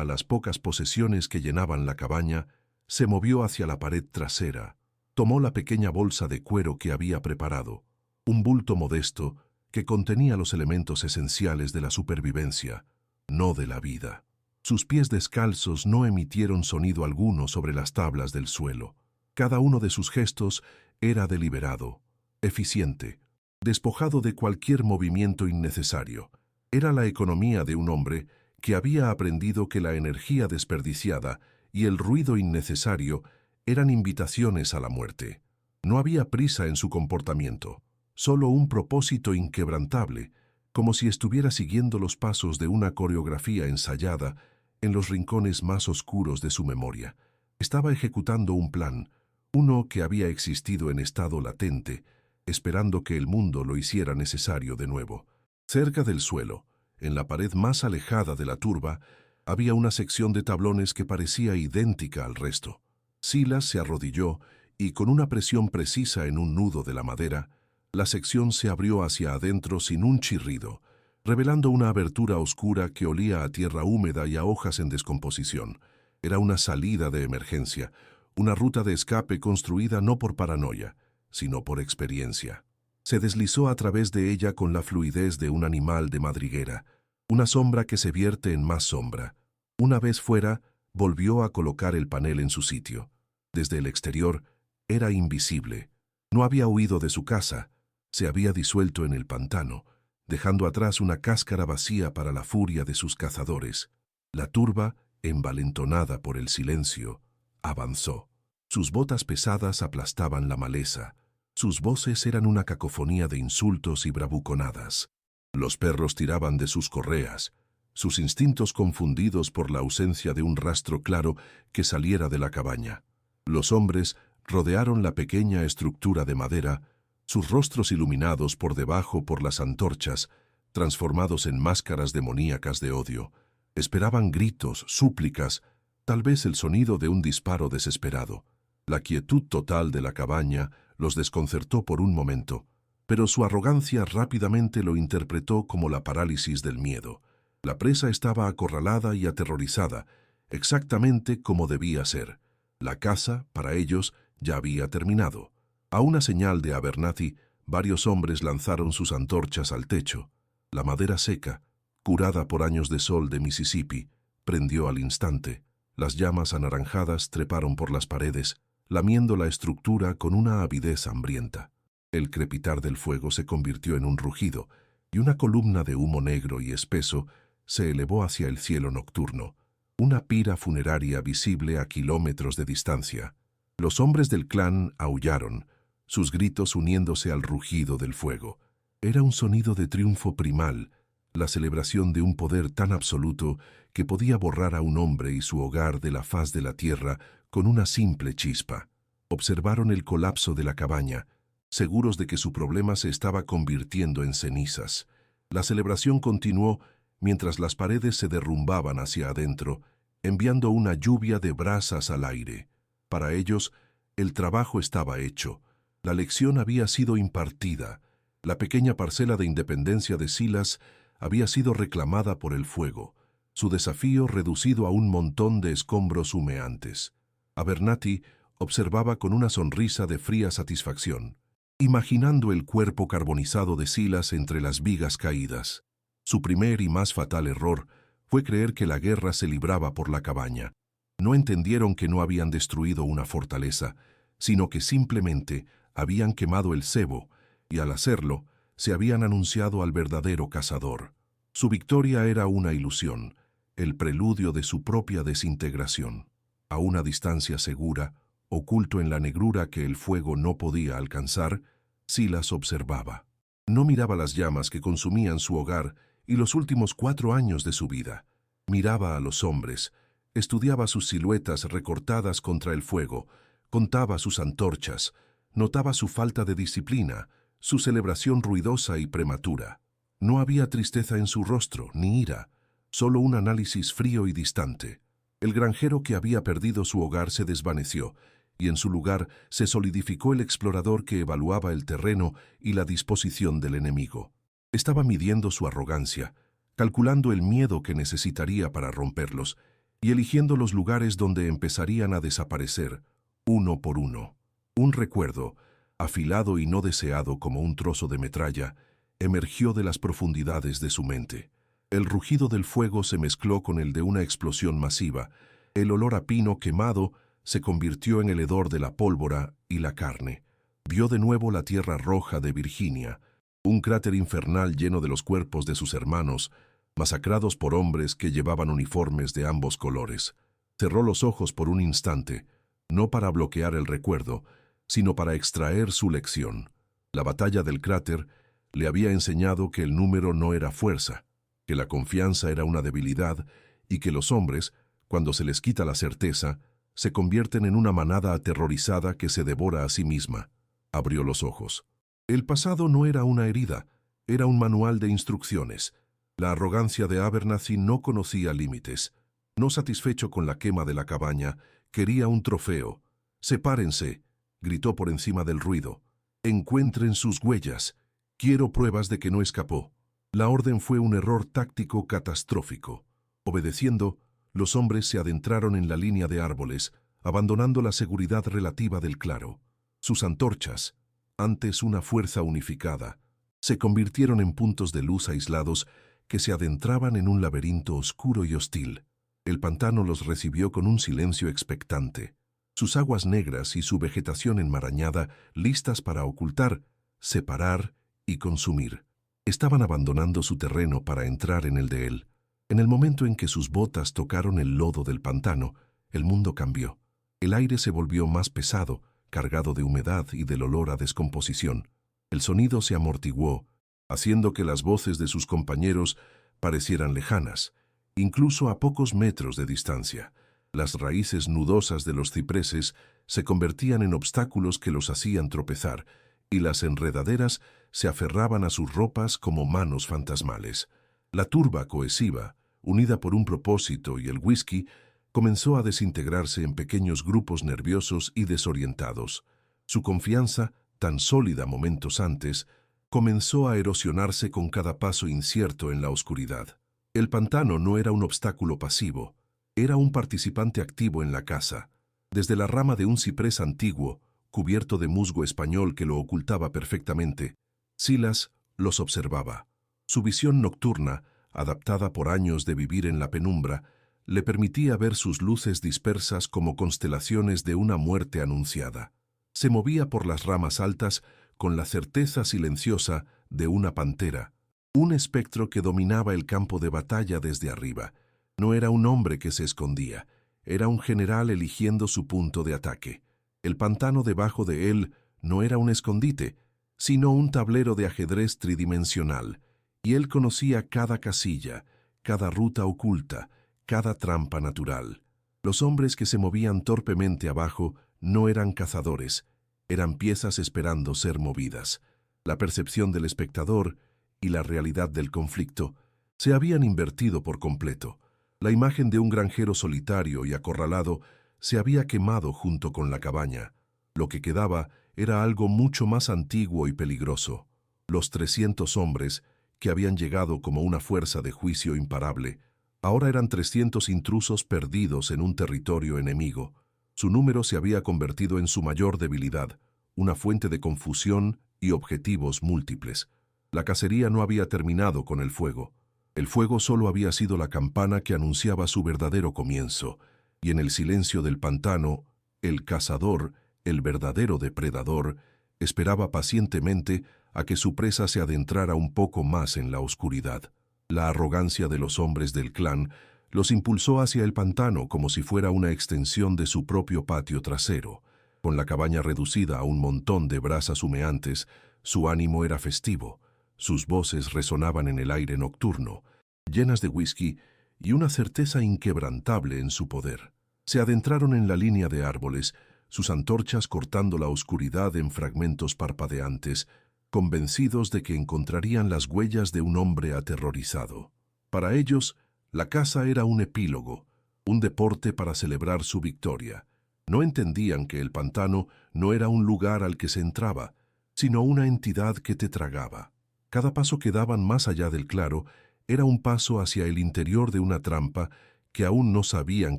a las pocas posesiones que llenaban la cabaña, se movió hacia la pared trasera, tomó la pequeña bolsa de cuero que había preparado, un bulto modesto que contenía los elementos esenciales de la supervivencia, no de la vida. Sus pies descalzos no emitieron sonido alguno sobre las tablas del suelo. Cada uno de sus gestos era deliberado, eficiente, despojado de cualquier movimiento innecesario. Era la economía de un hombre que había aprendido que la energía desperdiciada y el ruido innecesario eran invitaciones a la muerte. No había prisa en su comportamiento, solo un propósito inquebrantable, como si estuviera siguiendo los pasos de una coreografía ensayada en los rincones más oscuros de su memoria. Estaba ejecutando un plan, uno que había existido en estado latente, esperando que el mundo lo hiciera necesario de nuevo. Cerca del suelo, en la pared más alejada de la turba, había una sección de tablones que parecía idéntica al resto. Silas se arrodilló y, con una presión precisa en un nudo de la madera, la sección se abrió hacia adentro sin un chirrido, revelando una abertura oscura que olía a tierra húmeda y a hojas en descomposición. Era una salida de emergencia, una ruta de escape construida no por paranoia, sino por experiencia. Se deslizó a través de ella con la fluidez de un animal de madriguera, una sombra que se vierte en más sombra. Una vez fuera, volvió a colocar el panel en su sitio. Desde el exterior, era invisible. No había huido de su casa, se había disuelto en el pantano, dejando atrás una cáscara vacía para la furia de sus cazadores. La turba, envalentonada por el silencio, avanzó. Sus botas pesadas aplastaban la maleza. Sus voces eran una cacofonía de insultos y bravuconadas. Los perros tiraban de sus correas, sus instintos confundidos por la ausencia de un rastro claro que saliera de la cabaña. Los hombres rodearon la pequeña estructura de madera, sus rostros iluminados por debajo por las antorchas, transformados en máscaras demoníacas de odio. Esperaban gritos, súplicas, tal vez el sonido de un disparo desesperado. La quietud total de la cabaña los desconcertó por un momento, pero su arrogancia rápidamente lo interpretó como la parálisis del miedo. La presa estaba acorralada y aterrorizada, exactamente como debía ser. La caza, para ellos, ya había terminado. A una señal de Abernathy, varios hombres lanzaron sus antorchas al techo. La madera seca, curada por años de sol de Mississippi, prendió al instante. Las llamas anaranjadas treparon por las paredes, lamiendo la estructura con una avidez hambrienta. El crepitar del fuego se convirtió en un rugido, y una columna de humo negro y espeso se elevó hacia el cielo nocturno, una pira funeraria visible a kilómetros de distancia. Los hombres del clan aullaron, sus gritos uniéndose al rugido del fuego. Era un sonido de triunfo primal, la celebración de un poder tan absoluto que podía borrar a un hombre y su hogar de la faz de la tierra con una simple chispa. Observaron el colapso de la cabaña, seguros de que su problema se estaba convirtiendo en cenizas. La celebración continuó mientras las paredes se derrumbaban hacia adentro, enviando una lluvia de brasas al aire. Para ellos, el trabajo estaba hecho. La lección había sido impartida. La pequeña parcela de independencia de Silas había sido reclamada por el fuego, su desafío reducido a un montón de escombros humeantes. Abernathy observaba con una sonrisa de fría satisfacción, imaginando el cuerpo carbonizado de Silas entre las vigas caídas. Su primer y más fatal error fue creer que la guerra se libraba por la cabaña. No entendieron que no habían destruido una fortaleza, sino que simplemente habían quemado el cebo, y al hacerlo, se habían anunciado al verdadero cazador. Su victoria era una ilusión, el preludio de su propia desintegración. A una distancia segura, oculto en la negrura que el fuego no podía alcanzar, Silas observaba. No miraba las llamas que consumían su hogar y los últimos 4 años de su vida. Miraba a los hombres, estudiaba sus siluetas recortadas contra el fuego, contaba sus antorchas, notaba su falta de disciplina, su celebración ruidosa y prematura. No había tristeza en su rostro, ni ira, solo un análisis frío y distante. El granjero que había perdido su hogar se desvaneció, y en su lugar se solidificó el explorador que evaluaba el terreno y la disposición del enemigo. Estaba midiendo su arrogancia, calculando el miedo que necesitaría para romperlos, y eligiendo los lugares donde empezarían a desaparecer, uno por uno. Un recuerdo, afilado y no deseado como un trozo de metralla, emergió de las profundidades de su mente. El rugido del fuego se mezcló con el de una explosión masiva. El olor a pino quemado se convirtió en el hedor de la pólvora y la carne. Vio de nuevo la tierra roja de Virginia, un cráter infernal lleno de los cuerpos de sus hermanos, masacrados por hombres que llevaban uniformes de ambos colores. Cerró los ojos por un instante, no para bloquear el recuerdo, sino para extraer su lección. La batalla del cráter le había enseñado que el número no era fuerza, que la confianza era una debilidad y que los hombres, cuando se les quita la certeza, se convierten en una manada aterrorizada que se devora a sí misma. Abrió los ojos. El pasado no era una herida, era un manual de instrucciones. La arrogancia de Abernathy no conocía límites. No satisfecho con la quema de la cabaña, quería un trofeo. «Sepárense», gritó por encima del ruido. «Encuentren sus huellas. Quiero pruebas de que no escapó». La orden fue un error táctico catastrófico. Obedeciendo, los hombres se adentraron en la línea de árboles, abandonando la seguridad relativa del claro. Sus antorchas, antes una fuerza unificada, se convirtieron en puntos de luz aislados que se adentraban en un laberinto oscuro y hostil. El pantano los recibió con un silencio expectante. Sus aguas negras y su vegetación enmarañada, listas para ocultar, separar y consumir. Estaban abandonando su terreno para entrar en el de él. En el momento en que sus botas tocaron el lodo del pantano, el mundo cambió. El aire se volvió más pesado, cargado de humedad y del olor a descomposición. El sonido se amortiguó, haciendo que las voces de sus compañeros parecieran lejanas, incluso a pocos metros de distancia. Las raíces nudosas de los cipreses se convertían en obstáculos que los hacían tropezar, y las enredaderas se aferraban a sus ropas como manos fantasmales. La turba cohesiva, unida por un propósito y el whisky, comenzó a desintegrarse en pequeños grupos nerviosos y desorientados. Su confianza, tan sólida momentos antes, comenzó a erosionarse con cada paso incierto en la oscuridad. El pantano no era un obstáculo pasivo, era un participante activo en la caza. Desde la rama de un ciprés antiguo, cubierto de musgo español que lo ocultaba perfectamente, Silas los observaba. Su visión nocturna, adaptada por años de vivir en la penumbra, le permitía ver sus luces dispersas como constelaciones de una muerte anunciada. Se movía por las ramas altas con la certeza silenciosa de una pantera, un espectro que dominaba el campo de batalla desde arriba. No era un hombre que se escondía, era un general eligiendo su punto de ataque. El pantano debajo de él no era un escondite, sino un tablero de ajedrez tridimensional, y él conocía cada casilla, cada ruta oculta, cada trampa natural. Los hombres que se movían torpemente abajo no eran cazadores, eran piezas esperando ser movidas. La percepción del espectador y la realidad del conflicto se habían invertido por completo. La imagen de un granjero solitario y acorralado se había quemado junto con la cabaña. Lo que quedaba era algo mucho más antiguo y peligroso. Los 300 hombres, que habían llegado como una fuerza de juicio imparable, ahora eran 300 intrusos perdidos en un territorio enemigo. Su número se había convertido en su mayor debilidad, una fuente de confusión y objetivos múltiples. La cacería no había terminado con el fuego. El fuego solo había sido la campana que anunciaba su verdadero comienzo, y en el silencio del pantano, el cazador, el verdadero depredador, esperaba pacientemente a que su presa se adentrara un poco más en la oscuridad. La arrogancia de los hombres del clan los impulsó hacia el pantano como si fuera una extensión de su propio patio trasero. Con la cabaña reducida a un montón de brasas humeantes, su ánimo era festivo. Sus voces resonaban en el aire nocturno, llenas de whisky y una certeza inquebrantable en su poder. Se adentraron en la línea de árboles, sus antorchas cortando la oscuridad en fragmentos parpadeantes, convencidos de que encontrarían las huellas de un hombre aterrorizado. Para ellos, la caza era un epílogo, un deporte para celebrar su victoria. No entendían que el pantano no era un lugar al que se entraba, sino una entidad que te tragaba. Cada paso que daban más allá del claro era un paso hacia el interior de una trampa que aún no sabían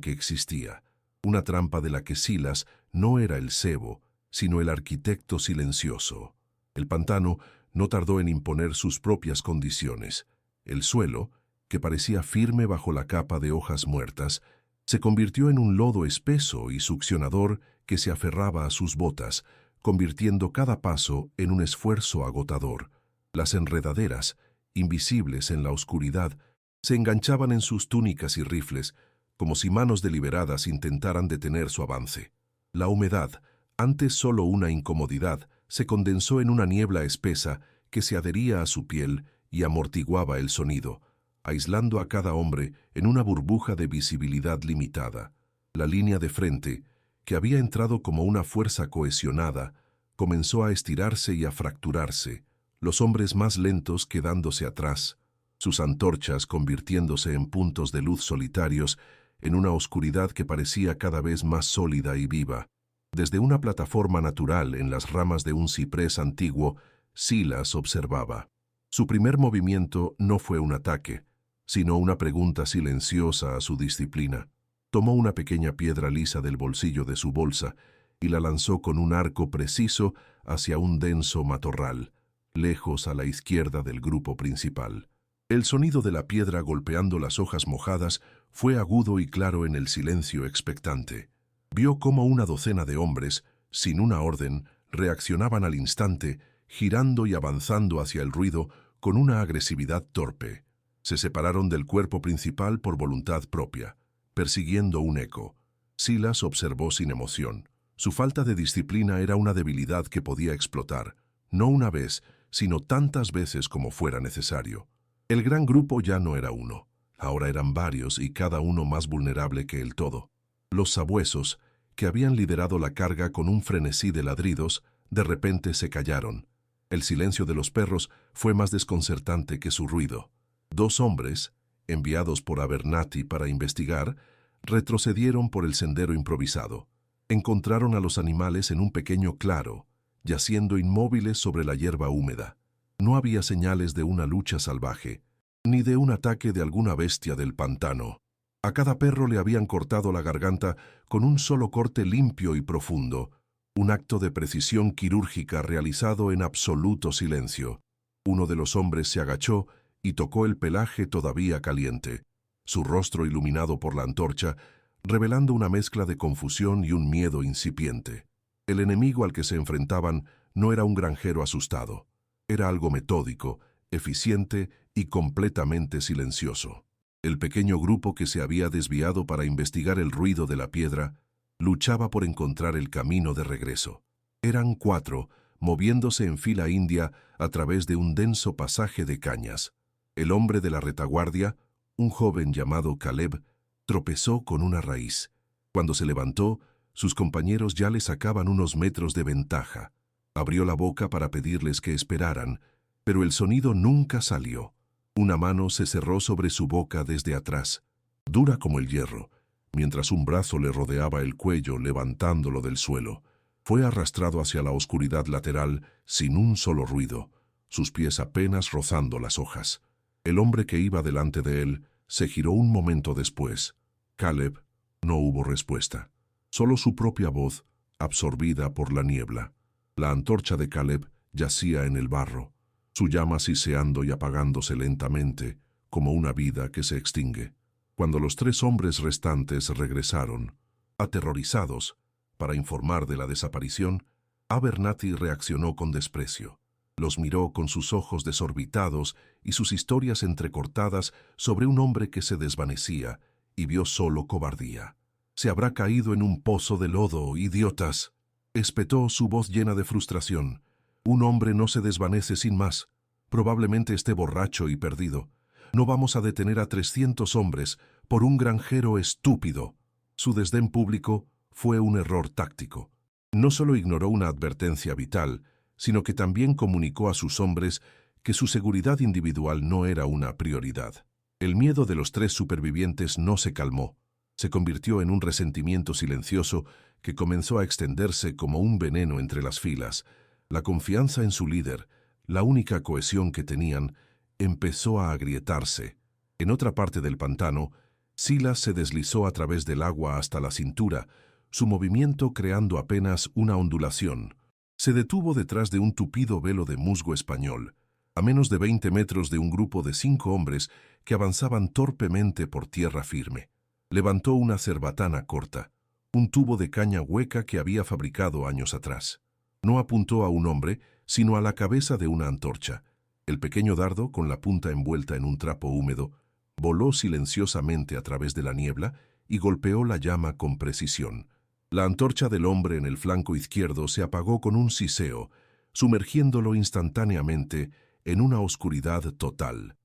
que existía, una trampa de la que Silas no era el cebo, sino el arquitecto silencioso. El pantano no tardó en imponer sus propias condiciones. El suelo, que parecía firme bajo la capa de hojas muertas, se convirtió en un lodo espeso y succionador que se aferraba a sus botas, convirtiendo cada paso en un esfuerzo agotador. Las enredaderas, invisibles en la oscuridad, se enganchaban en sus túnicas y rifles, como si manos deliberadas intentaran detener su avance. La humedad, antes solo una incomodidad, se condensó en una niebla espesa que se adhería a su piel y amortiguaba el sonido, aislando a cada hombre en una burbuja de visibilidad limitada. La línea de frente, que había entrado como una fuerza cohesionada, comenzó a estirarse y a fracturarse, los hombres más lentos quedándose atrás, sus antorchas convirtiéndose en puntos de luz solitarios en una oscuridad que parecía cada vez más sólida y viva. Desde una plataforma natural en las ramas de un ciprés antiguo, Silas observaba. Su primer movimiento no fue un ataque, sino una pregunta silenciosa a su disciplina. Tomó una pequeña piedra lisa del bolsillo de su bolsa y la lanzó con un arco preciso hacia un denso matorral, lejos a la izquierda del grupo principal. El sonido de la piedra golpeando las hojas mojadas fue agudo y claro en el silencio expectante. Vio cómo una docena de hombres, sin una orden, reaccionaban al instante, girando y avanzando hacia el ruido con una agresividad torpe. Se separaron del cuerpo principal por voluntad propia, persiguiendo un eco. Silas observó sin emoción. Su falta de disciplina era una debilidad que podía explotar, no una vez, sino tantas veces como fuera necesario. El gran grupo ya no era uno, ahora eran varios y cada uno más vulnerable que el todo. Los sabuesos, que habían liderado la carga con un frenesí de ladridos, de repente se callaron. El silencio de los perros fue más desconcertante que su ruido. Dos hombres, enviados por Abernathy para investigar, retrocedieron por el sendero improvisado. Encontraron a los animales en un pequeño claro, yaciendo inmóviles sobre la hierba húmeda. No había señales de una lucha salvaje, ni de un ataque de alguna bestia del pantano. A cada perro le habían cortado la garganta con un solo corte limpio y profundo, un acto de precisión quirúrgica realizado en absoluto silencio. Uno de los hombres se agachó y tocó el pelaje todavía caliente, su rostro iluminado por la antorcha, revelando una mezcla de confusión y un miedo incipiente. El enemigo al que se enfrentaban no era un granjero asustado, era algo metódico, eficiente y completamente silencioso. El pequeño grupo que se había desviado para investigar el ruido de la piedra luchaba por encontrar el camino de regreso. Eran 4, moviéndose en fila india a través de un denso pasaje de cañas. El hombre de la retaguardia, un joven llamado Caleb, tropezó con una raíz. Cuando se levantó, sus compañeros ya le sacaban unos metros de ventaja. Abrió la boca para pedirles que esperaran, pero el sonido nunca salió. Una mano se cerró sobre su boca desde atrás, dura como el hierro, mientras un brazo le rodeaba el cuello levantándolo del suelo. Fue arrastrado hacia la oscuridad lateral sin un solo ruido, sus pies apenas rozando las hojas. El hombre que iba delante de él se giró un momento después. Caleb no hubo respuesta, solo su propia voz, absorbida por la niebla. La antorcha de Caleb yacía en el barro, su llama siseando y apagándose lentamente, como una vida que se extingue. Cuando los 3 hombres restantes regresaron, aterrorizados, para informar de la desaparición, Abernathy reaccionó con desprecio. Los miró con sus ojos desorbitados y sus historias entrecortadas sobre un hombre que se desvanecía, y vio solo cobardía. «Se habrá caído en un pozo de lodo, idiotas», espetó su voz llena de frustración. «Un hombre no se desvanece sin más. Probablemente esté borracho y perdido. No vamos a detener a 300 hombres por un granjero estúpido». Su desdén público fue un error táctico. No solo ignoró una advertencia vital, sino que también comunicó a sus hombres que su seguridad individual no era una prioridad. El miedo de los 3 supervivientes no se calmó. Se convirtió en un resentimiento silencioso que comenzó a extenderse como un veneno entre las filas. La confianza en su líder, la única cohesión que tenían, empezó a agrietarse. En otra parte del pantano, Silas se deslizó a través del agua hasta la cintura, su movimiento creando apenas una ondulación. Se detuvo detrás de un tupido velo de musgo español, a menos de 20 metros de un grupo de 5 hombres que avanzaban torpemente por tierra firme. Levantó una cerbatana corta, un tubo de caña hueca que había fabricado años atrás. No apuntó a un hombre, sino a la cabeza de una antorcha. El pequeño dardo, con la punta envuelta en un trapo húmedo, voló silenciosamente a través de la niebla y golpeó la llama con precisión. La antorcha del hombre en el flanco izquierdo se apagó con un siseo, sumergiéndolo instantáneamente en una oscuridad total.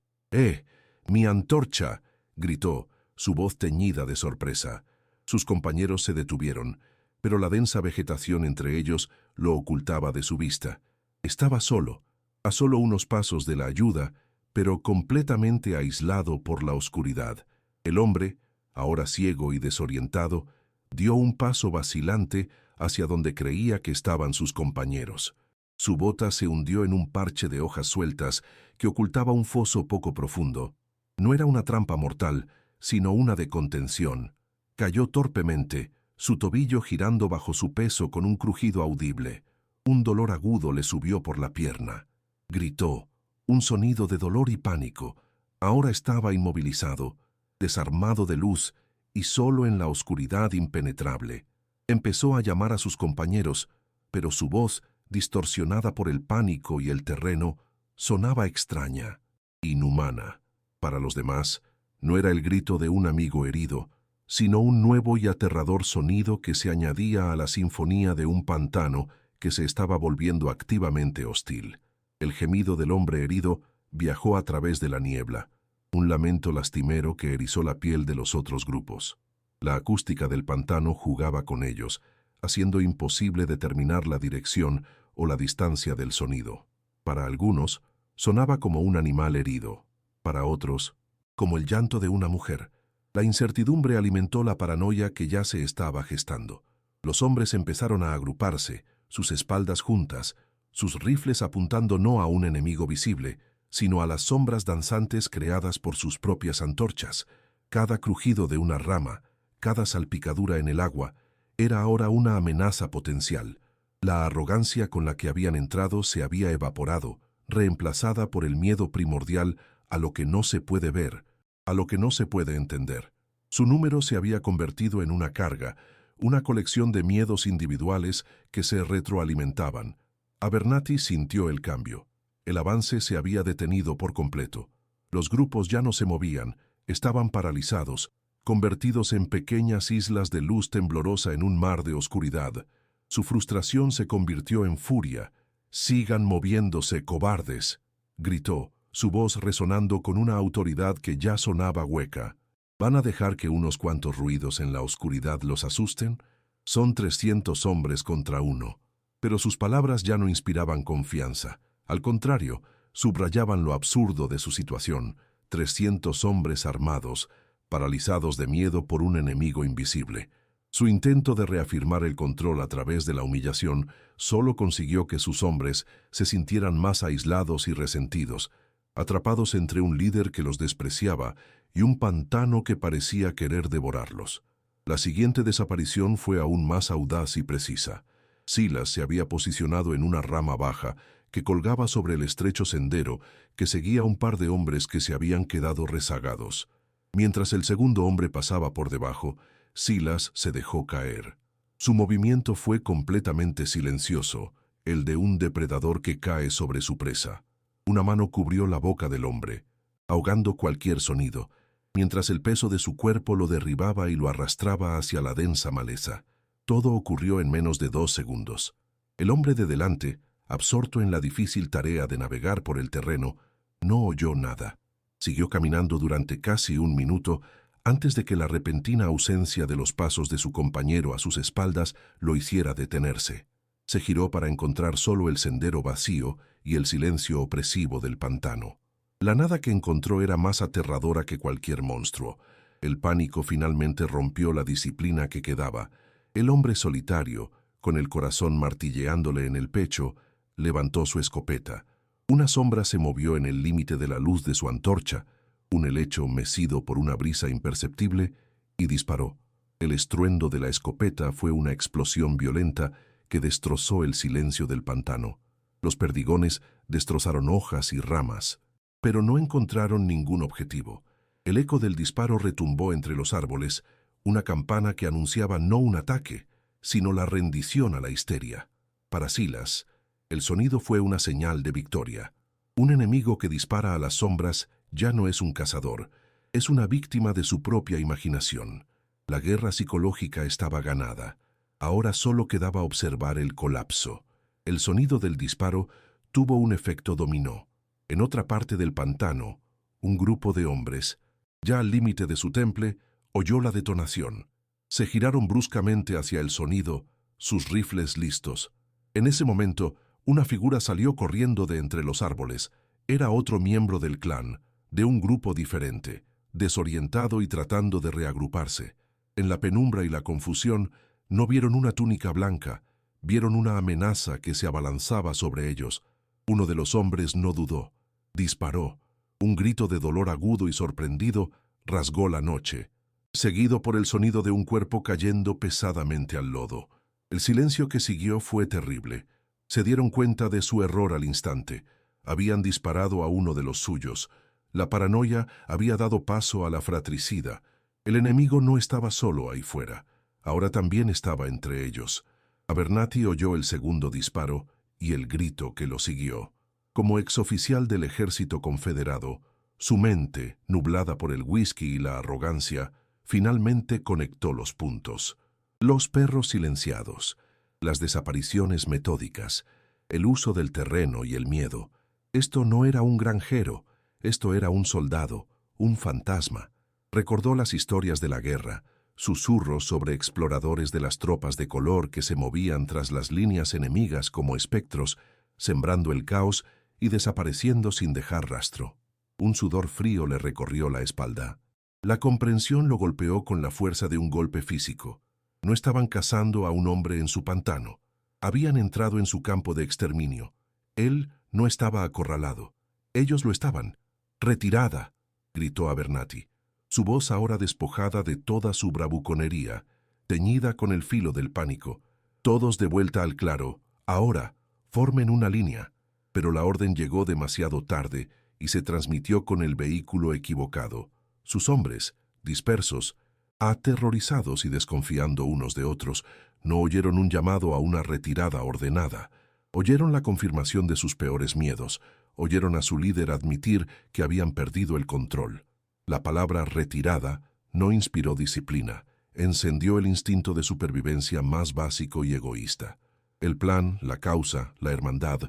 ¡Mi antorcha!, gritó, su voz teñida de sorpresa. Sus compañeros se detuvieron, pero la densa vegetación entre ellos lo ocultaba de su vista. Estaba solo, a solo unos pasos de la ayuda, pero completamente aislado por la oscuridad. El hombre, ahora ciego y desorientado, dio un paso vacilante hacia donde creía que estaban sus compañeros. Su bota se hundió en un parche de hojas sueltas que ocultaba un foso poco profundo. No era una trampa mortal, sino una de contención. Cayó torpemente, su tobillo girando bajo su peso con un crujido audible. Un dolor agudo le subió por la pierna. Gritó, un sonido de dolor y pánico. Ahora estaba inmovilizado, desarmado de luz y solo en la oscuridad impenetrable. Empezó a llamar a sus compañeros, pero su voz, distorsionada por el pánico y el terreno, sonaba extraña, inhumana. Para los demás, no era el grito de un amigo herido, sino un nuevo y aterrador sonido que se añadía a la sinfonía de un pantano que se estaba volviendo activamente hostil. El gemido del hombre herido viajó a través de la niebla, un lamento lastimero que erizó la piel de los otros grupos. La acústica del pantano jugaba con ellos, haciendo imposible determinar la dirección o la distancia del sonido. Para algunos, sonaba como un animal herido. Para otros, como el llanto de una mujer. La incertidumbre alimentó la paranoia que ya se estaba gestando. Los hombres empezaron a agruparse, sus espaldas juntas, sus rifles apuntando no a un enemigo visible, sino a las sombras danzantes creadas por sus propias antorchas. Cada crujido de una rama, cada salpicadura en el agua, era ahora una amenaza potencial. La arrogancia con la que habían entrado se había evaporado, reemplazada por el miedo primordial a lo que no se puede ver, a lo que no se puede entender. Su número se había convertido en una carga, una colección de miedos individuales que se retroalimentaban. Abernathy sintió el cambio. El avance se había detenido por completo. Los grupos ya no se movían, estaban paralizados, convertidos en pequeñas islas de luz temblorosa en un mar de oscuridad. Su frustración se convirtió en furia. «Sigan moviéndose, cobardes», gritó, su voz resonando con una autoridad que ya sonaba hueca. ¿Van a dejar que unos cuantos ruidos en la oscuridad los asusten? Son 300 hombres contra uno. Pero sus palabras ya no inspiraban confianza. Al contrario, subrayaban lo absurdo de su situación. 300 hombres armados, paralizados de miedo por un enemigo invisible. Su intento de reafirmar el control a través de la humillación solo consiguió que sus hombres se sintieran más aislados y resentidos, atrapados entre un líder que los despreciaba y un pantano que parecía querer devorarlos. La siguiente desaparición fue aún más audaz y precisa. Silas se había posicionado en una rama baja que colgaba sobre el estrecho sendero que seguía a un par de hombres que se habían quedado rezagados. Mientras el segundo hombre pasaba por debajo, Silas se dejó caer. Su movimiento fue completamente silencioso, el de un depredador que cae sobre su presa. Una mano cubrió la boca del hombre, ahogando cualquier sonido, mientras el peso de su cuerpo lo derribaba y lo arrastraba hacia la densa maleza. Todo ocurrió en menos de 2 segundos. El hombre de delante, absorto en la difícil tarea de navegar por el terreno, no oyó nada. Siguió caminando durante casi 1 minuto antes de que la repentina ausencia de los pasos de su compañero a sus espaldas lo hiciera detenerse. Se giró para encontrar solo el sendero vacío y el silencio opresivo del pantano. La nada que encontró era más aterradora que cualquier monstruo. El pánico finalmente rompió la disciplina que quedaba. El hombre solitario, con el corazón martilleándole en el pecho, levantó su escopeta. Una sombra se movió en el límite de la luz de su antorcha, un helecho mecido por una brisa imperceptible, y disparó. El estruendo de la escopeta fue una explosión violenta que destrozó el silencio del pantano. Los perdigones destrozaron hojas y ramas, pero no encontraron ningún objetivo. El eco del disparo retumbó entre los árboles, una campana que anunciaba no un ataque, sino la rendición a la histeria. Para Silas, el sonido fue una señal de victoria. Un enemigo que dispara a las sombras ya no es un cazador, es una víctima de su propia imaginación. La guerra psicológica estaba ganada. Ahora solo quedaba observar el colapso. El sonido del disparo tuvo un efecto dominó. En otra parte del pantano, un grupo de hombres, ya al límite de su temple, oyó la detonación. Se giraron bruscamente hacia el sonido, sus rifles listos. En ese momento, una figura salió corriendo de entre los árboles. Era otro miembro del clan, de un grupo diferente, desorientado y tratando de reagruparse. En la penumbra y la confusión, no vieron una túnica blanca, vieron una amenaza que se abalanzaba sobre ellos. Uno de los hombres no dudó. Disparó. Un grito de dolor agudo y sorprendido rasgó la noche, seguido por el sonido de un cuerpo cayendo pesadamente al lodo. El silencio que siguió fue terrible. Se dieron cuenta de su error al instante. Habían disparado a uno de los suyos. La paranoia había dado paso a la fratricida. El enemigo no estaba solo ahí fuera. Ahora también estaba entre ellos. Abernathy oyó el segundo disparo y el grito que lo siguió. Como exoficial del ejército confederado, su mente, nublada por el whisky y la arrogancia, finalmente conectó los puntos. Los perros silenciados, las desapariciones metódicas, el uso del terreno y el miedo. Esto no era un granjero, esto era un soldado, un fantasma. Recordó las historias de la guerra, susurros sobre exploradores de las tropas de color que se movían tras las líneas enemigas como espectros, sembrando el caos y desapareciendo sin dejar rastro. Un sudor frío le recorrió la espalda. La comprensión lo golpeó con la fuerza de un golpe físico. No estaban cazando a un hombre en su pantano. Habían entrado en su campo de exterminio. Él no estaba acorralado. Ellos lo estaban. «¡Retirada!», gritó Abernathy. Su voz ahora despojada de toda su bravuconería, teñida con el filo del pánico. Todos de vuelta al claro. Ahora, formen una línea. Pero la orden llegó demasiado tarde y se transmitió con el vehículo equivocado. Sus hombres, dispersos, aterrorizados y desconfiando unos de otros, no oyeron un llamado a una retirada ordenada. Oyeron la confirmación de sus peores miedos. Oyeron a su líder admitir que habían perdido el control. La palabra retirada no inspiró disciplina, encendió el instinto de supervivencia más básico y egoísta. El plan, la causa, la hermandad,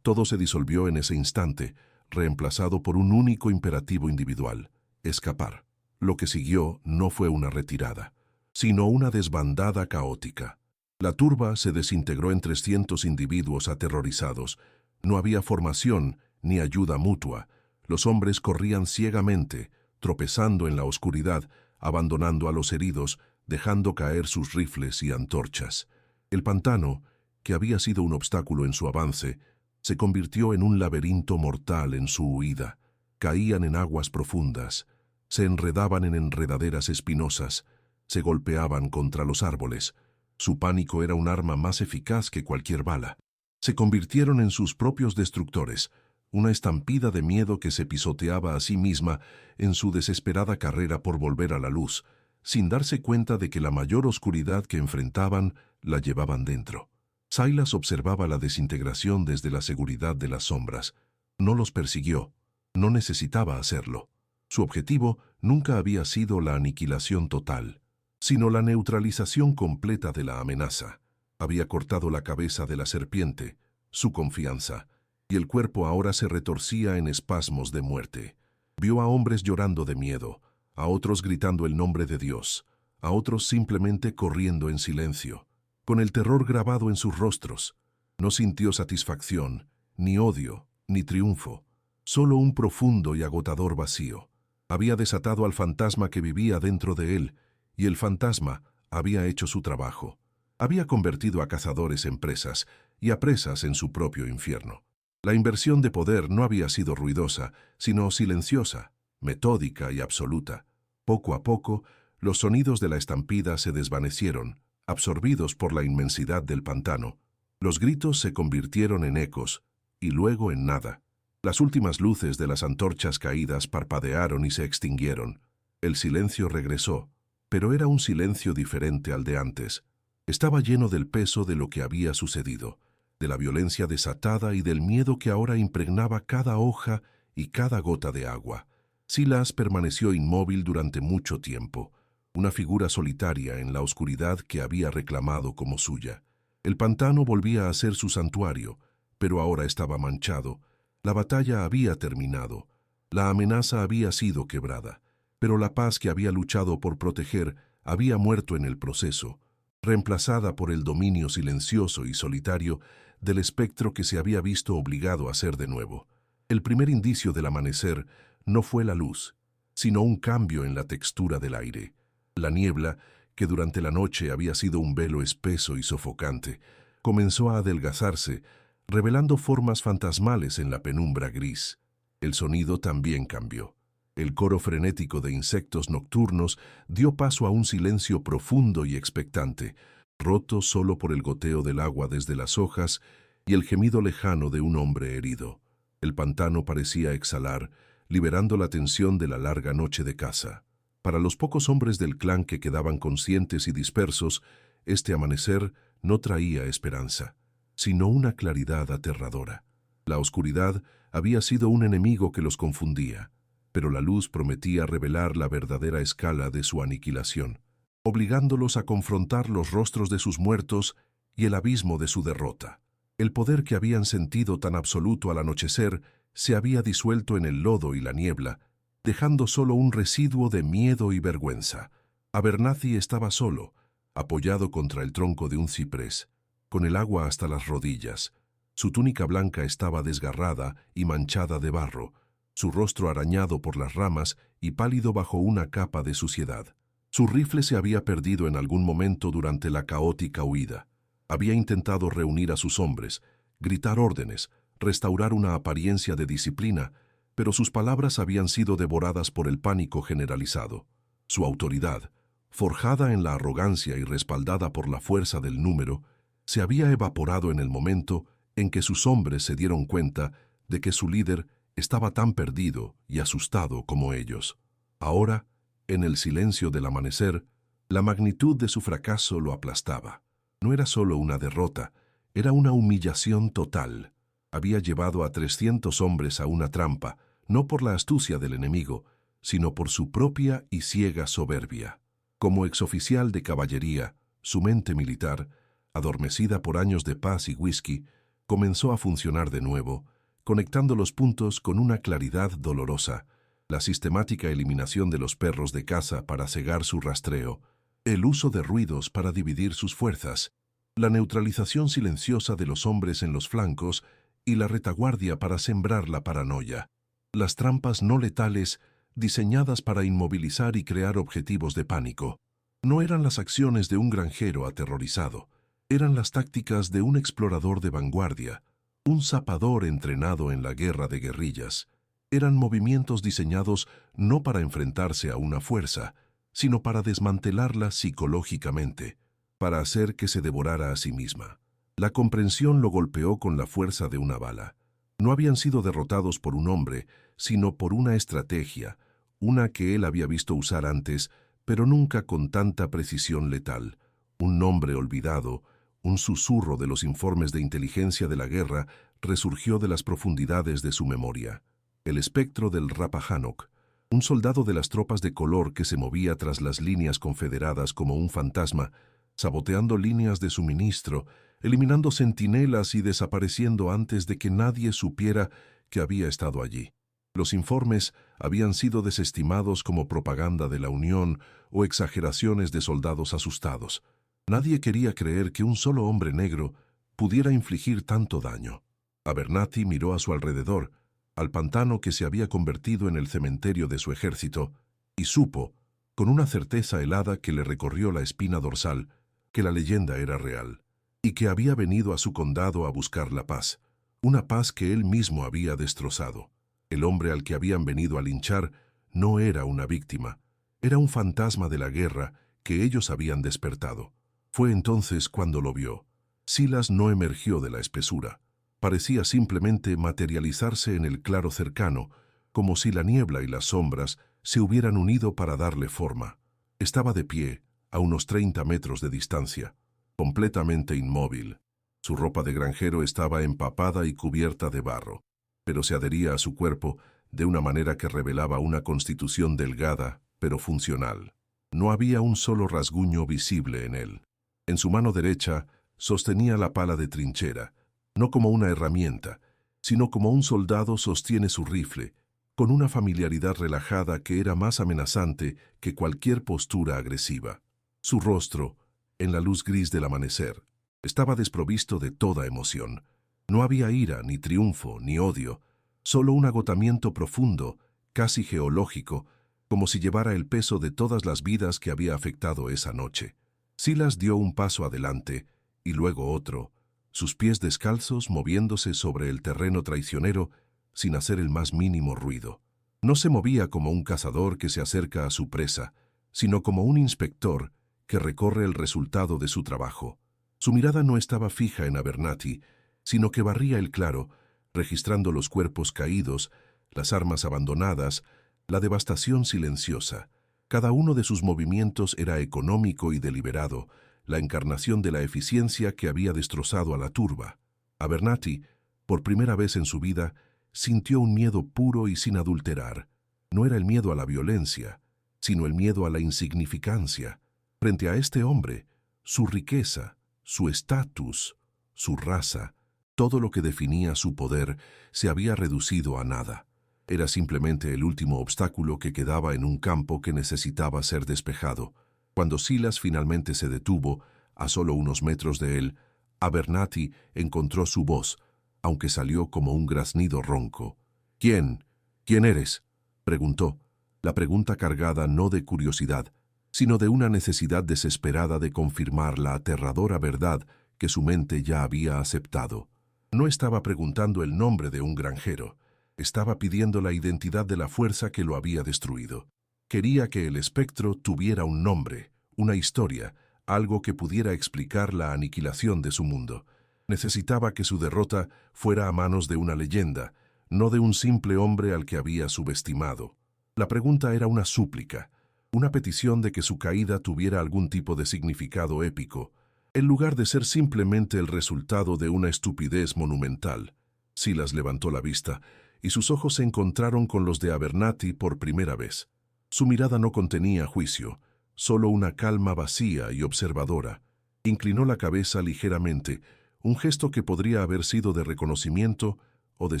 todo se disolvió en ese instante, reemplazado por un único imperativo individual: escapar. Lo que siguió no fue una retirada, sino una desbandada caótica. La turba se desintegró en 300 individuos aterrorizados. No había formación ni ayuda mutua. Los hombres corrían ciegamente, tropezando en la oscuridad, abandonando a los heridos, dejando caer sus rifles y antorchas. El pantano, que había sido un obstáculo en su avance, se convirtió en un laberinto mortal en su huida. Caían en aguas profundas, se enredaban en enredaderas espinosas, se golpeaban contra los árboles. Su pánico era un arma más eficaz que cualquier bala. Se convirtieron en sus propios destructores, una estampida de miedo que se pisoteaba a sí misma en su desesperada carrera por volver a la luz, sin darse cuenta de que la mayor oscuridad que enfrentaban la llevaban dentro. Silas observaba la desintegración desde la seguridad de las sombras. No los persiguió, no necesitaba hacerlo. Su objetivo nunca había sido la aniquilación total, sino la neutralización completa de la amenaza. Había cortado la cabeza de la serpiente, su confianza, y el cuerpo ahora se retorcía en espasmos de muerte. Vio a hombres llorando de miedo, a otros gritando el nombre de Dios, a otros simplemente corriendo en silencio, con el terror grabado en sus rostros. No sintió satisfacción, ni odio, ni triunfo, solo un profundo y agotador vacío. Había desatado al fantasma que vivía dentro de él, y el fantasma había hecho su trabajo. Había convertido a cazadores en presas y a presas en su propio infierno. La inversión de poder no había sido ruidosa, sino silenciosa, metódica y absoluta. Poco a poco, los sonidos de la estampida se desvanecieron, absorbidos por la inmensidad del pantano. Los gritos se convirtieron en ecos, y luego en nada. Las últimas luces de las antorchas caídas parpadearon y se extinguieron. El silencio regresó, pero era un silencio diferente al de antes. Estaba lleno del peso de lo que había sucedido, de la violencia desatada y del miedo que ahora impregnaba cada hoja y cada gota de agua. Silas permaneció inmóvil durante mucho tiempo, una figura solitaria en la oscuridad que había reclamado como suya. El pantano volvía a ser su santuario, pero ahora estaba manchado. La batalla había terminado, la amenaza había sido quebrada, pero la paz que había luchado por proteger había muerto en el proceso, reemplazada por el dominio silencioso y solitario del espectro que se había visto obligado a ser de nuevo. El primer indicio del amanecer no fue la luz, sino un cambio en la textura del aire. La niebla, que durante la noche había sido un velo espeso y sofocante, comenzó a adelgazarse, revelando formas fantasmales en la penumbra gris. El sonido también cambió. El coro frenético de insectos nocturnos dio paso a un silencio profundo y expectante, roto solo por el goteo del agua desde las hojas y el gemido lejano de un hombre herido. El pantano parecía exhalar, liberando la tensión de la larga noche de caza. Para los pocos hombres del clan que quedaban conscientes y dispersos, este amanecer no traía esperanza, sino una claridad aterradora. La oscuridad había sido un enemigo que los confundía, pero la luz prometía revelar la verdadera escala de su aniquilación, obligándolos a confrontar los rostros de sus muertos y el abismo de su derrota. El poder que habían sentido tan absoluto al anochecer se había disuelto en el lodo y la niebla, dejando solo un residuo de miedo y vergüenza. Abernathy estaba solo, apoyado contra el tronco de un ciprés, con el agua hasta las rodillas. Su túnica blanca estaba desgarrada y manchada de barro, su rostro arañado por las ramas y pálido bajo una capa de suciedad. Su rifle se había perdido en algún momento durante la caótica huida. Había intentado reunir a sus hombres, gritar órdenes, restaurar una apariencia de disciplina, pero sus palabras habían sido devoradas por el pánico generalizado. Su autoridad, forjada en la arrogancia y respaldada por la fuerza del número, se había evaporado en el momento en que sus hombres se dieron cuenta de que su líder estaba tan perdido y asustado como ellos. Ahora, en el silencio del amanecer, la magnitud de su fracaso lo aplastaba. No era solo una derrota, era una humillación total. Había llevado a 300 hombres a una trampa, no por la astucia del enemigo, sino por su propia y ciega soberbia. Como exoficial de caballería, su mente militar, adormecida por años de paz y whisky, comenzó a funcionar de nuevo, conectando los puntos con una claridad dolorosa, la sistemática eliminación de los perros de caza para cegar su rastreo, el uso de ruidos para dividir sus fuerzas, la neutralización silenciosa de los hombres en los flancos y la retaguardia para sembrar la paranoia. Las trampas no letales diseñadas para inmovilizar y crear objetivos de pánico. No eran las acciones de un granjero aterrorizado, eran las tácticas de un explorador de vanguardia, un zapador entrenado en la guerra de guerrillas. Eran movimientos diseñados no para enfrentarse a una fuerza, sino para desmantelarla psicológicamente, para hacer que se devorara a sí misma. La comprensión lo golpeó con la fuerza de una bala. No habían sido derrotados por un hombre, sino por una estrategia, una que él había visto usar antes, pero nunca con tanta precisión letal. Un nombre olvidado, un susurro de los informes de inteligencia de la guerra, resurgió de las profundidades de su memoria. El espectro del Rappahannock, un soldado de las tropas de color que se movía tras las líneas confederadas como un fantasma, saboteando líneas de suministro, eliminando centinelas y desapareciendo antes de que nadie supiera que había estado allí. Los informes habían sido desestimados como propaganda de la Unión o exageraciones de soldados asustados. Nadie quería creer que un solo hombre negro pudiera infligir tanto daño. Abernathy miró a su alrededor, al pantano que se había convertido en el cementerio de su ejército, y supo, con una certeza helada que le recorrió la espina dorsal, que la leyenda era real, y que había venido a su condado a buscar la paz, una paz que él mismo había destrozado. El hombre al que habían venido a linchar no era una víctima, era un fantasma de la guerra que ellos habían despertado. Fue entonces cuando lo vio. Silas no emergió de la espesura. Parecía simplemente materializarse en el claro cercano, como si la niebla y las sombras se hubieran unido para darle forma. Estaba de pie, a unos 30 metros de distancia, completamente inmóvil. Su ropa de granjero estaba empapada y cubierta de barro, pero se adhería a su cuerpo de una manera que revelaba una constitución delgada, pero funcional. No había un solo rasguño visible en él. En su mano derecha sostenía la pala de trinchera, no como una herramienta, sino como un soldado sostiene su rifle, con una familiaridad relajada que era más amenazante que cualquier postura agresiva. Su rostro, en la luz gris del amanecer, estaba desprovisto de toda emoción. No había ira, ni triunfo, ni odio, solo un agotamiento profundo, casi geológico, como si llevara el peso de todas las vidas que había afectado esa noche. Silas dio un paso adelante, y luego otro, sus pies descalzos moviéndose sobre el terreno traicionero sin hacer el más mínimo ruido. No se movía como un cazador que se acerca a su presa, sino como un inspector que recorre el resultado de su trabajo. Su mirada no estaba fija en Abernathy, sino que barría el claro, registrando los cuerpos caídos, las armas abandonadas, la devastación silenciosa. Cada uno de sus movimientos era económico y deliberado, la encarnación de la eficiencia que había destrozado a la turba. Abernathy, por primera vez en su vida, sintió un miedo puro y sin adulterar. No era el miedo a la violencia, sino el miedo a la insignificancia. Frente a este hombre, su riqueza, su estatus, su raza, todo lo que definía su poder se había reducido a nada. Era simplemente el último obstáculo que quedaba en un campo que necesitaba ser despejado. Cuando Silas finalmente se detuvo, a solo unos metros de él, Abernathy encontró su voz, aunque salió como un graznido ronco. «¿Quién? ¿Quién eres?», preguntó, la pregunta cargada no de curiosidad, sino de una necesidad desesperada de confirmar la aterradora verdad que su mente ya había aceptado. No estaba preguntando el nombre de un granjero, estaba pidiendo la identidad de la fuerza que lo había destruido. Quería que el espectro tuviera un nombre, una historia, algo que pudiera explicar la aniquilación de su mundo. Necesitaba que su derrota fuera a manos de una leyenda, no de un simple hombre al que había subestimado. La pregunta era una súplica, una petición de que su caída tuviera algún tipo de significado épico, en lugar de ser simplemente el resultado de una estupidez monumental. Silas levantó la vista, y sus ojos se encontraron con los de Abernathy por primera vez. Su mirada no contenía juicio, solo una calma vacía y observadora. Inclinó la cabeza ligeramente, un gesto que podría haber sido de reconocimiento o de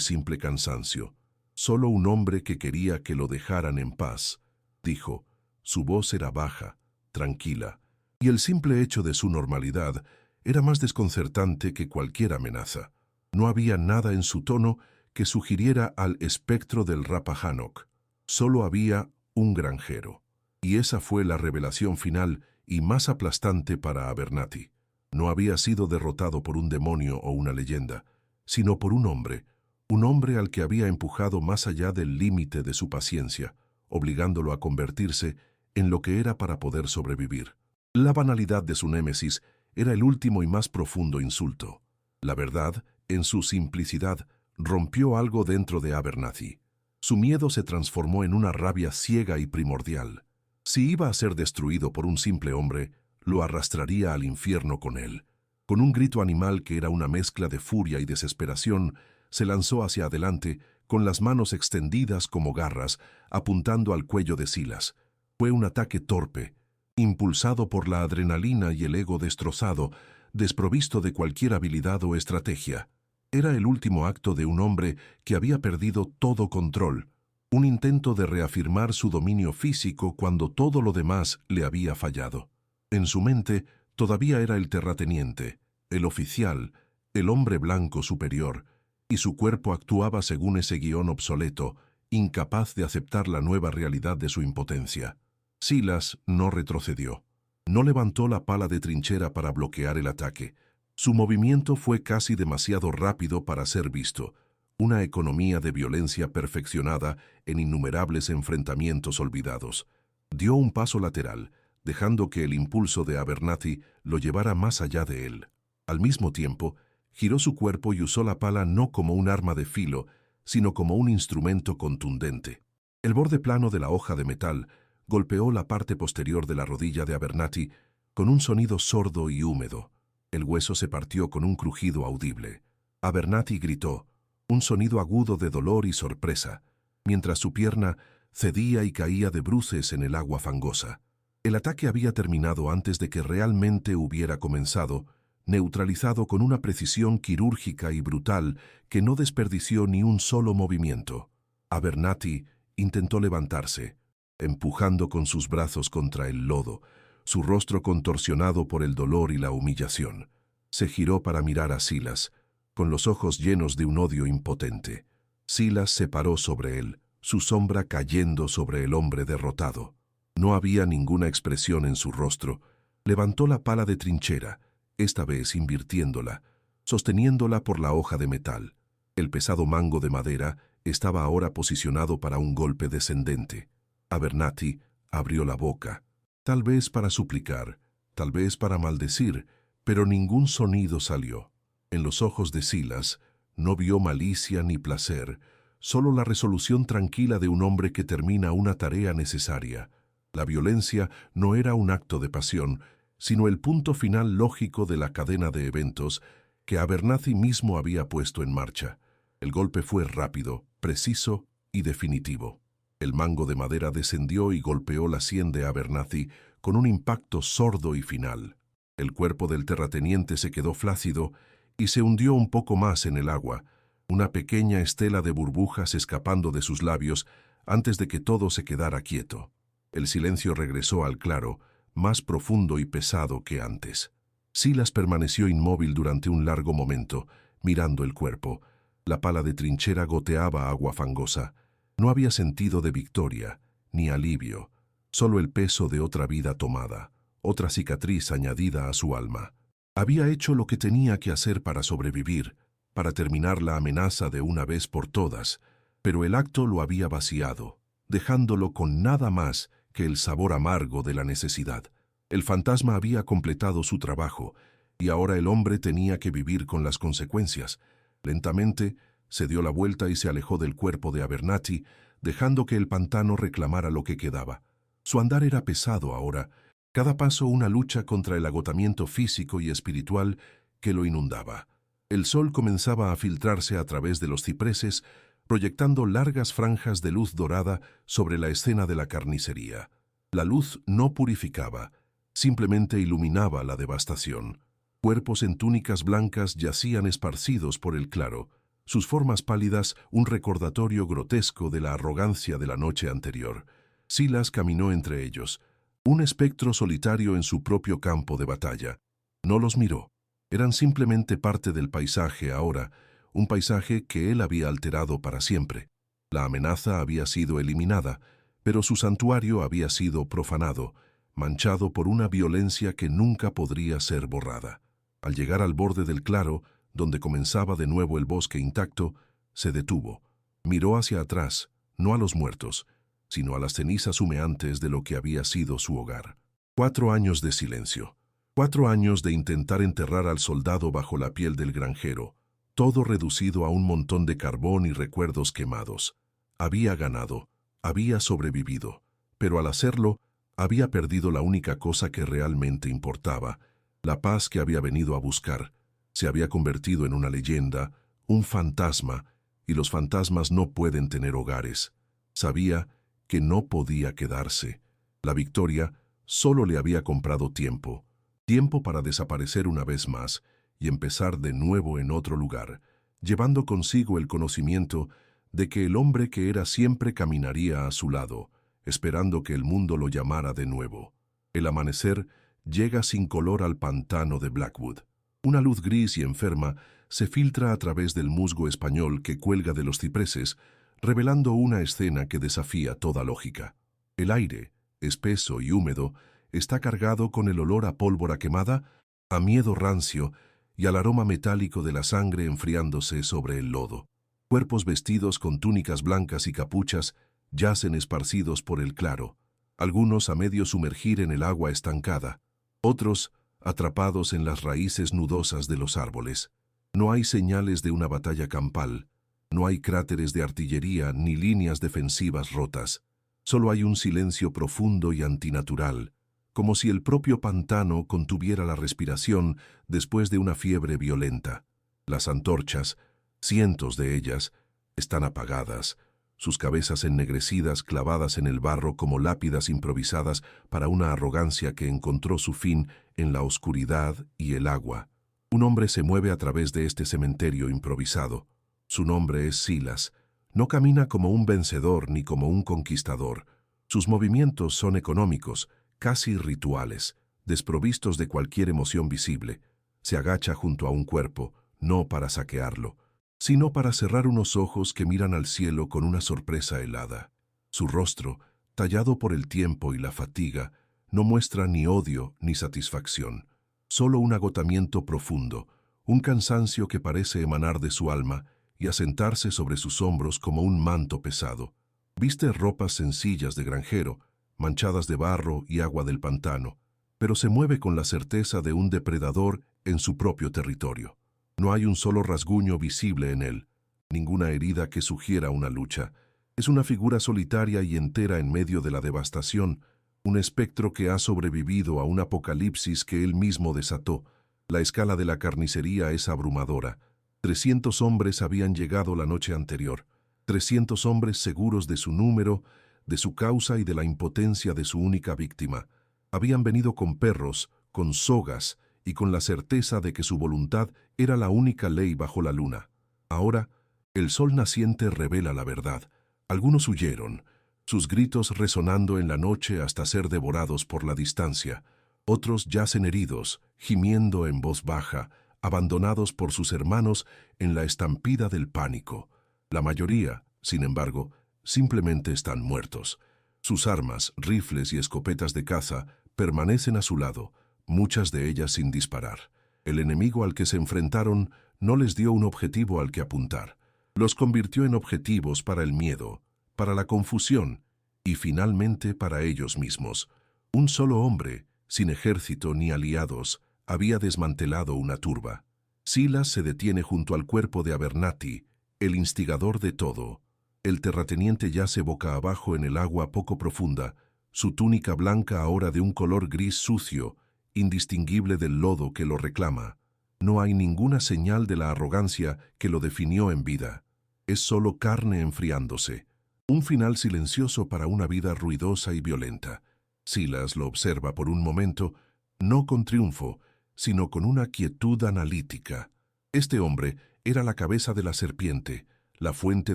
simple cansancio. Solo un hombre que quería que lo dejaran en paz, dijo. Su voz era baja, tranquila, y el simple hecho de su normalidad era más desconcertante que cualquier amenaza. No había nada en su tono que sugiriera al espectro del Rappahannock. Solo había un granjero. Y esa fue la revelación final y más aplastante para Abernathy. No había sido derrotado por un demonio o una leyenda, sino por un hombre al que había empujado más allá del límite de su paciencia, obligándolo a convertirse en lo que era para poder sobrevivir. La banalidad de su némesis era el último y más profundo insulto. La verdad, en su simplicidad, rompió algo dentro de Abernathy. Su miedo se transformó en una rabia ciega y primordial. Si iba a ser destruido por un simple hombre, lo arrastraría al infierno con él. Con un grito animal que era una mezcla de furia y desesperación, se lanzó hacia adelante, con las manos extendidas como garras, apuntando al cuello de Silas. Fue un ataque torpe, impulsado por la adrenalina y el ego destrozado, desprovisto de cualquier habilidad o estrategia. Era el último acto de un hombre que había perdido todo control, un intento de reafirmar su dominio físico cuando todo lo demás le había fallado. En su mente todavía era el terrateniente, el oficial, el hombre blanco superior, y su cuerpo actuaba según ese guión obsoleto, incapaz de aceptar la nueva realidad de su impotencia. Silas no retrocedió. No levantó la pala de trinchera para bloquear el ataque. Su movimiento fue casi demasiado rápido para ser visto, una economía de violencia perfeccionada en innumerables enfrentamientos olvidados. Dio un paso lateral, dejando que el impulso de Abernathy lo llevara más allá de él. Al mismo tiempo, giró su cuerpo y usó la pala no como un arma de filo, sino como un instrumento contundente. El borde plano de la hoja de metal golpeó la parte posterior de la rodilla de Abernathy con un sonido sordo y húmedo. El hueso se partió con un crujido audible. Abernathy gritó, un sonido agudo de dolor y sorpresa, mientras su pierna cedía y caía de bruces en el agua fangosa. El ataque había terminado antes de que realmente hubiera comenzado, neutralizado con una precisión quirúrgica y brutal que no desperdició ni un solo movimiento. Abernathy intentó levantarse, empujando con sus brazos contra el lodo, su rostro contorsionado por el dolor y la humillación. Se giró para mirar a Silas, con los ojos llenos de un odio impotente. Silas se paró sobre él, su sombra cayendo sobre el hombre derrotado. No había ninguna expresión en su rostro. Levantó la pala de trinchera, esta vez invirtiéndola, sosteniéndola por la hoja de metal. El pesado mango de madera estaba ahora posicionado para un golpe descendente. Abernathy abrió la boca, tal vez para suplicar, tal vez para maldecir, pero ningún sonido salió. En los ojos de Silas no vio malicia ni placer, solo la resolución tranquila de un hombre que termina una tarea necesaria. La violencia no era un acto de pasión, sino el punto final lógico de la cadena de eventos que Abernathy mismo había puesto en marcha. El golpe fue rápido, preciso y definitivo. El mango de madera descendió y golpeó la sien de Abernathy con un impacto sordo y final. El cuerpo del terrateniente se quedó flácido y se hundió un poco más en el agua, una pequeña estela de burbujas escapando de sus labios antes de que todo se quedara quieto. El silencio regresó al claro, más profundo y pesado que antes. Silas permaneció inmóvil durante un largo momento, mirando el cuerpo. La pala de trinchera goteaba agua fangosa. No había sentido de victoria, ni alivio, solo el peso de otra vida tomada, otra cicatriz añadida a su alma. Había hecho lo que tenía que hacer para sobrevivir, para terminar la amenaza de una vez por todas, pero el acto lo había vaciado, dejándolo con nada más que el sabor amargo de la necesidad. El fantasma había completado su trabajo, y ahora el hombre tenía que vivir con las consecuencias. Lentamente, se dio la vuelta y se alejó del cuerpo de Abernathy, dejando que el pantano reclamara lo que quedaba. Su andar era pesado ahora, cada paso una lucha contra el agotamiento físico y espiritual que lo inundaba. El sol comenzaba a filtrarse a través de los cipreses, proyectando largas franjas de luz dorada sobre la escena de la carnicería. La luz no purificaba, simplemente iluminaba la devastación. Cuerpos en túnicas blancas yacían esparcidos por el claro, sus formas pálidas un recordatorio grotesco de la arrogancia de la noche anterior. Silas caminó entre ellos, un espectro solitario en su propio campo de batalla. No los miró. Eran simplemente parte del paisaje ahora, un paisaje que él había alterado para siempre. La amenaza había sido eliminada, pero su santuario había sido profanado, manchado por una violencia que nunca podría ser borrada. Al llegar al borde del claro, donde comenzaba de nuevo el bosque intacto, se detuvo. Miró hacia atrás, no a los muertos, sino a las cenizas humeantes de lo que había sido su hogar. 4 años de silencio. 4 años de intentar enterrar al soldado bajo la piel del granjero, todo reducido a un montón de carbón y recuerdos quemados. Había ganado, había sobrevivido, pero al hacerlo, había perdido la única cosa que realmente importaba, la paz que había venido a buscar. Se había convertido en una leyenda, un fantasma, y los fantasmas no pueden tener hogares. Sabía que no podía quedarse. La victoria solo le había comprado tiempo, tiempo para desaparecer una vez más y empezar de nuevo en otro lugar, llevando consigo el conocimiento de que el hombre que era siempre caminaría a su lado, esperando que el mundo lo llamara de nuevo. El amanecer llega sin color al pantano de Blackwood. Una luz gris y enferma se filtra a través del musgo español que cuelga de los cipreses, revelando una escena que desafía toda lógica. El aire, espeso y húmedo, está cargado con el olor a pólvora quemada, a miedo rancio y al aroma metálico de la sangre enfriándose sobre el lodo. Cuerpos vestidos con túnicas blancas y capuchas yacen esparcidos por el claro, algunos a medio sumergir en el agua estancada, otros atrapados en las raíces nudosas de los árboles. No hay señales de una batalla campal, no hay cráteres de artillería ni líneas defensivas rotas. Solo hay un silencio profundo y antinatural, como si el propio pantano contuviera la respiración después de una fiebre violenta. Las antorchas, cientos de ellas, están apagadas, sus cabezas ennegrecidas clavadas en el barro como lápidas improvisadas para una arrogancia que encontró su fin en la oscuridad y el agua. Un hombre se mueve a través de este cementerio improvisado. Su nombre es Silas. No camina como un vencedor ni como un conquistador. Sus movimientos son económicos, casi rituales, desprovistos de cualquier emoción visible. Se agacha junto a un cuerpo, no para saquearlo, sino para cerrar unos ojos que miran al cielo con una sorpresa helada. Su rostro, tallado por el tiempo y la fatiga, no muestra ni odio ni satisfacción, solo un agotamiento profundo, un cansancio que parece emanar de su alma y asentarse sobre sus hombros como un manto pesado. Viste ropas sencillas de granjero, manchadas de barro y agua del pantano, pero se mueve con la certeza de un depredador en su propio territorio. No hay un solo rasguño visible en él, ninguna herida que sugiera una lucha. Es una figura solitaria y entera en medio de la devastación, un espectro que ha sobrevivido a un apocalipsis que él mismo desató. La escala de la carnicería es abrumadora. 300 hombres habían llegado la noche anterior. 300 hombres seguros de su número, de su causa y de la impotencia de su única víctima. Habían venido con perros, con sogas y con la certeza de que su voluntad era la única ley bajo la luna. Ahora, el sol naciente revela la verdad. Algunos huyeron, sus gritos resonando en la noche hasta ser devorados por la distancia. Otros yacen heridos, gimiendo en voz baja, abandonados por sus hermanos en la estampida del pánico. La mayoría, sin embargo, simplemente están muertos. Sus armas, rifles y escopetas de caza permanecen a su lado, muchas de ellas sin disparar. El enemigo al que se enfrentaron no les dio un objetivo al que apuntar. Los convirtió en objetivos para el miedo, para la confusión y finalmente para ellos mismos. Un solo hombre, sin ejército ni aliados, había desmantelado una turba. Silas se detiene junto al cuerpo de Abernathy, el instigador de todo. El terrateniente yace boca abajo en el agua poco profunda, su túnica blanca ahora de un color gris sucio, indistinguible del lodo que lo reclama. No hay ninguna señal de la arrogancia que lo definió en vida. Es solo carne enfriándose. Un final silencioso para una vida ruidosa y violenta. Silas lo observa por un momento, no con triunfo, sino con una quietud analítica. Este hombre era la cabeza de la serpiente, la fuente